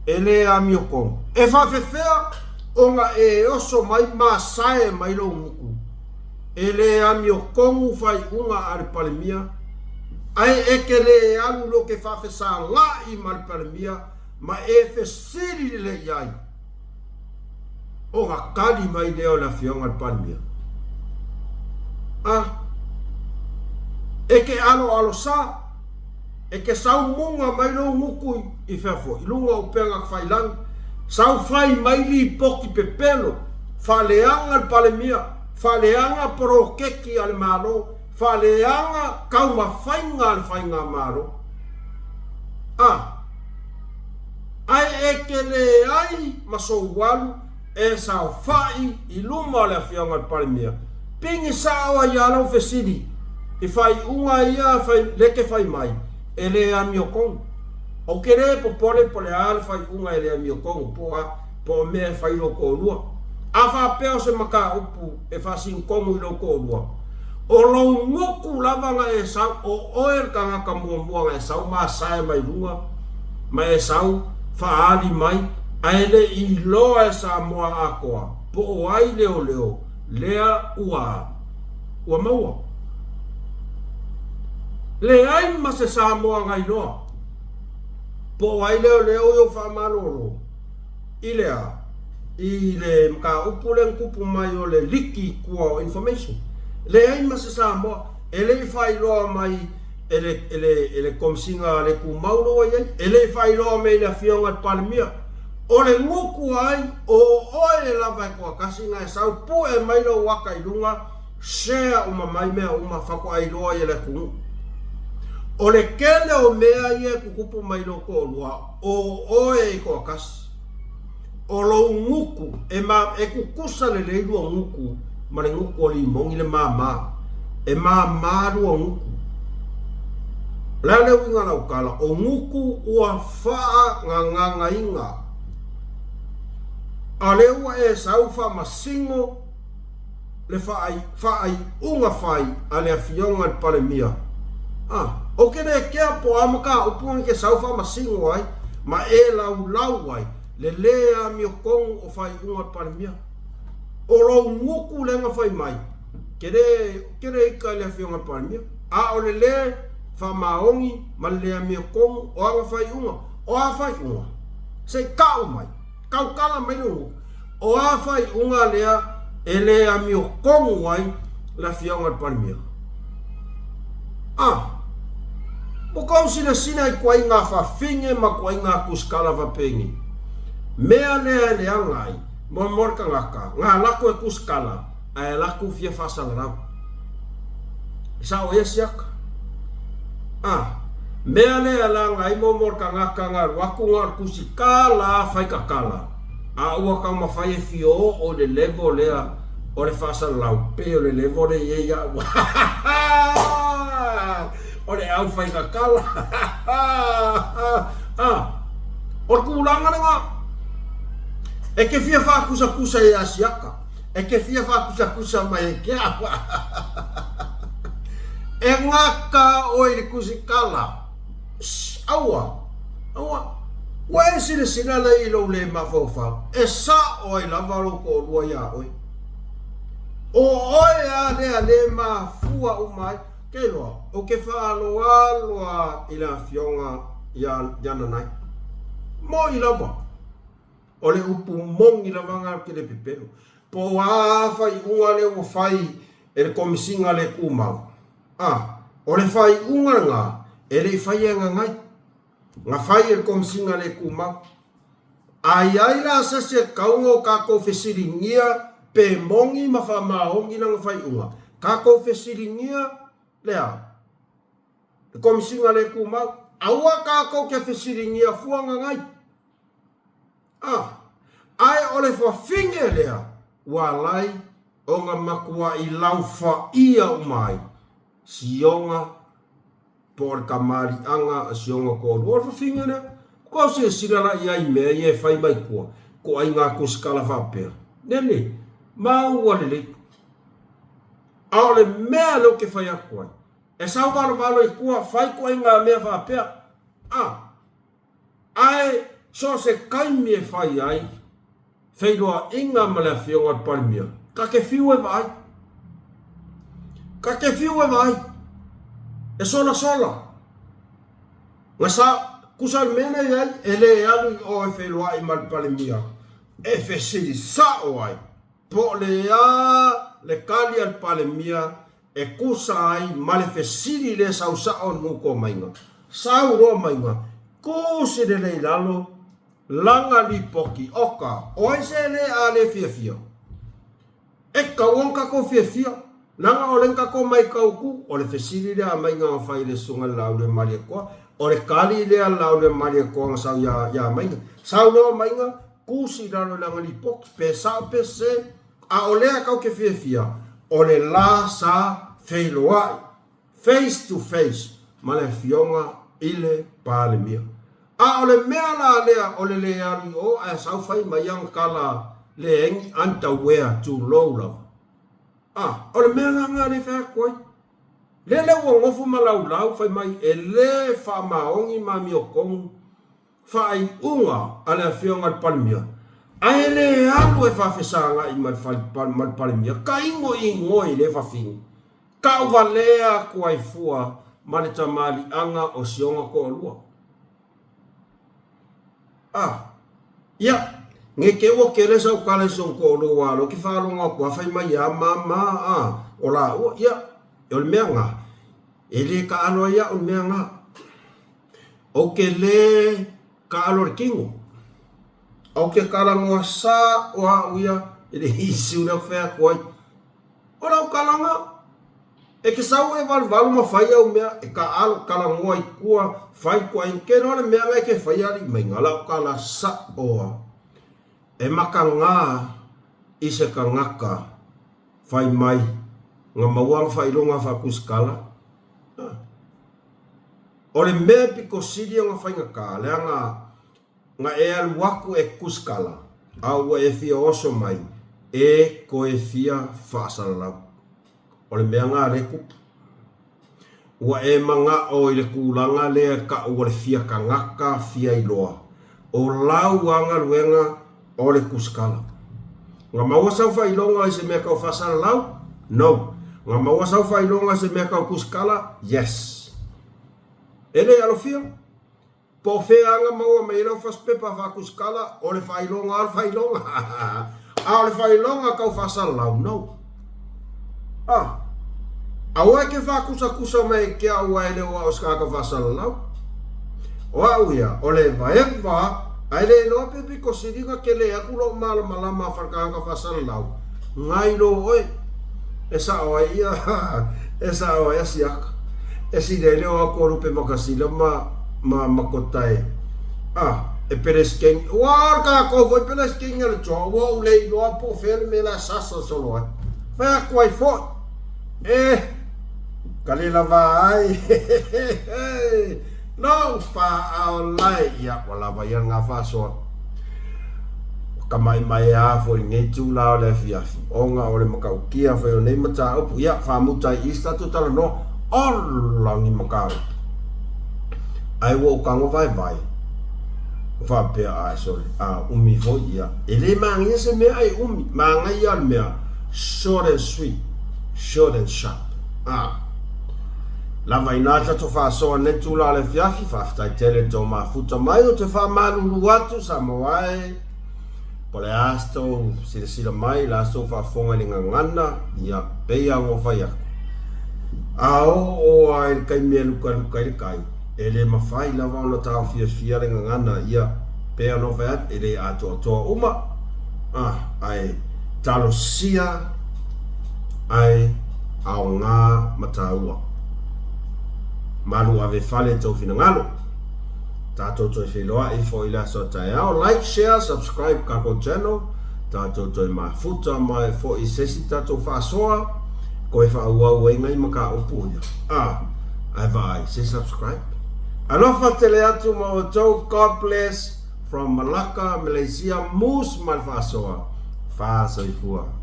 ele a mio kong e fa fefea onga e oso mai masae mai lo muku ele a mio kong fai unga ar palmia ai ekele alu lo ke fa fe sa nga i mal palmia ma e fe siri le yai o ga kali mai leo la fionga ar palmia e ke alo sa e ke sau munga mai lo muku i fefo i lunga o penga failang sau fai mai li poki pepelo faleanga al palemia faleanga pro keki al malo faleanga kauma fainga al fainga malo ai ekele ai maso walu e sau fai i luma le fianga al palemia pingi sao ya lo fesidi i fai unga ia fai leke fai mai ele a mio kong o kere pole al fai unga ele a mio kong po me fai lo ko lua afa peo se maka upu e fa sin kong lo ko lua o lo ngoku lava nga e sa o oer kanga kamuamua e sa ma sai mai lunga mai e sa fa ali mai aile i lo e sa moa akoa po ai leo lea ua maua le ai ma se sa moa ngai loa po ai leo yo fa malolo ile mka upulen kupu mai o le liki kua information le ai ma se sa moa ele fai loa mai ele komsinga le ku maulo ai ele fai loa mai la fionga palmia o le nguku ai o oe la vai ko kasinga sa pu e mai lo waka ilunga share uma mai mea uma fako ai loa ele ku o le kele o mea ie kukupu mai lo ko lua o oe ko kas o lo nguku e kukusa le leilu o nguku ma le nguku o limong ile mama e mama lu o nguku la le winga la ukala o nguku ua faa nganga inga ale ua e saufa masingo le fai unga fai ale afionga al palemia o kene kea po amaka upunga ke saufa masingo ai ma e lau ai le lea mio kong o fai unga palemia o lo nguku lenga fai mai kere ika le afionga al palemia o le fa maongi ma lea mio kong o anga fai unga o a fai unga se kau mai kau kala mai lungu o a fai unga lea ele a mio kong wai la fionga al palemia Bukau sina i kwa inga whawhinge ma kwa inga kuskala whapengi. Mea lea lea ngai, morka ngaka, ngā lako e kuskala, a e lako fia whasanga rau. Sa o e siaka. Mea lea la ngai momor kanga wakunga kusi kala fai kakala. A ua kau mawhai e fio o le levo lea o le whasa lau pe o le levo le ia. O le au fai kakala. O le kulanga nga. E ke fia whakusa e asiaka. E ke fia whakusa mai e kia. E ngaka o i kusi kala. Aua. Wai sina le ilo le mafofa. E sa o i lavaro ko lua ia oi. O oi a le ma fua umai. Ke loa. O ke whaaloa i la fionga yana nai. Mo i lava. O le upu mongi la vanga ke le pipero. Po wawha i unga le o fai e le komisinga le kumau. O le fai unga ngā. E le fai e ngai. Ngā fai e le komisinga le kumau. Ai la sase kaungo kako fesiringia pe mongi ma wha maongi na ngā fai unga. Kako fesiringia lea. Le komisinga le kumau. Aua kako ke fesiringia fuanga ngai. Ai ole fa finge lea. Walai o ngā makua i laufa ia umai. Sionga por kamari anga sionga ko lo fa finge lea. Ko se sirala ia i mea i e fai mai kua. Ko ai ngā kuskala whapea. Nele, mau walele. Aole mea lo ke fai akuai. E sau walo i kua fai ko ai ngā mea whapea. Ai so se kaimi e fai ai. Whairoa inga male whionga parimia. Ka ke whiu e vai. Ka ke whiu e vai. E sola. Nga sa kusal mena iai e le alu o e whairoa i mal parimia. E whesiri sa o ai. Po le le kali al parimia e kusa ai male whesiri le sau sa o nuko mainga. Sau roa mainga. Kusi de le lalo. Langa li poki oka oi se le ale fia e kawonka ko fia langa o lenka ko mai kauku o le fesili le mai nga fai le sunga lau le maria ko o le kali le lau le maria ko sa ya mai sa no mai nga kusi dalo langa li poki pe sa pe se a o le ka ke fia o le la sa feiloai face to face male fionga ile palemia. O le mea la lea o le leari o a sau fai mai ang kala le engi anta wea tu low love. O le mea la ngā le whea koi. Le ua ngofu malau fai mai e le wha maongi mami o kong whai unga a le whionga palimia. Ai le alu e whawhesanga i mal palimia. Ka ingo i le whawhingi. Ka uwa lea kuai fua ma le tamali anga o sionga ko lua. Nge ke o kere sa ukale son ko lo walo ki falo nga ko fai mai ya mama ola o ya el menga ele ka alo ya un menga o ke le ka alo kingo o ke kala ngo sa wa uya ele isu na fa ko ola kala nga e ke sa e val ma fai o me e ka alo kala ngo ai ko fai ko en ke no le menga ke fai ali menga la kala sa o e maka ngā i se ka ngaka whai mai ngā mawang whai longa whakuskala. O le mea piko siri ngā whai ngaka lea ngā e aluaku e kuskala au e fia oso mai e ko e fia whaasalau. O le mea ngā reku ua e manga o i le kulanga lea ka ua le fia ka ngaka fia iloa. O lau anga luenga o le kuskala. Ngā maua sau whailonga i se mea kau whasara lau? No. Ngā maua sau whailonga i se mea kau kuskala? Yes. Ele alo fia? Po whea anga maua me ilau whaspepa wha kuskala o le whailonga al whailonga. O le whailonga kau whasara lau? No. Aua ke whakusa me ke aua ele o au skaka whasara lau? O au ia, o le vaewa ai le no pepe ko siringa ke le aku lo malama whakanga whasara lau. Ngai lo oi. E sa o ia. E sa o ia siaka. e si de leo ako rupe makasila ma makotai e pereskeng war ka ko foi pereskeng el cho wo le lo po fel me la sasa solo fa kwai fo kalila vai no fa au lai ya wala va yang nga so kamai mai a fo ngai tu la le fiafi onga ole makau kia fo nei mata o ya fa mutai ista tu tala no langi makau ai wo kango vai fa pe a sorry umi fo ya ele mangi se me ai umi manga ya me short and sweet short and sharp la vainata to fa so ne tu la le fiafi fa sta tele to ma futa mai o te fa malu watu samoai pole asto sila mai la so fa fonga ni ngana ya pe ya ngo fa ya o ai kai me lu kai ele mafai la va no ta fia ngana ya pe no fa ele a to uma ai talosia ai au nga mataua malu ave fale to fina ngalo tato to filoa I fo ila so tai like share subscribe ka ko channel tato to ma futa mai fo I sesi tato fa soa ko fa wa ngai maka upunya ai vai say subscribe alofa tele atu mo to God bless from Malacca Malaysia mus malfasoa fa so ifua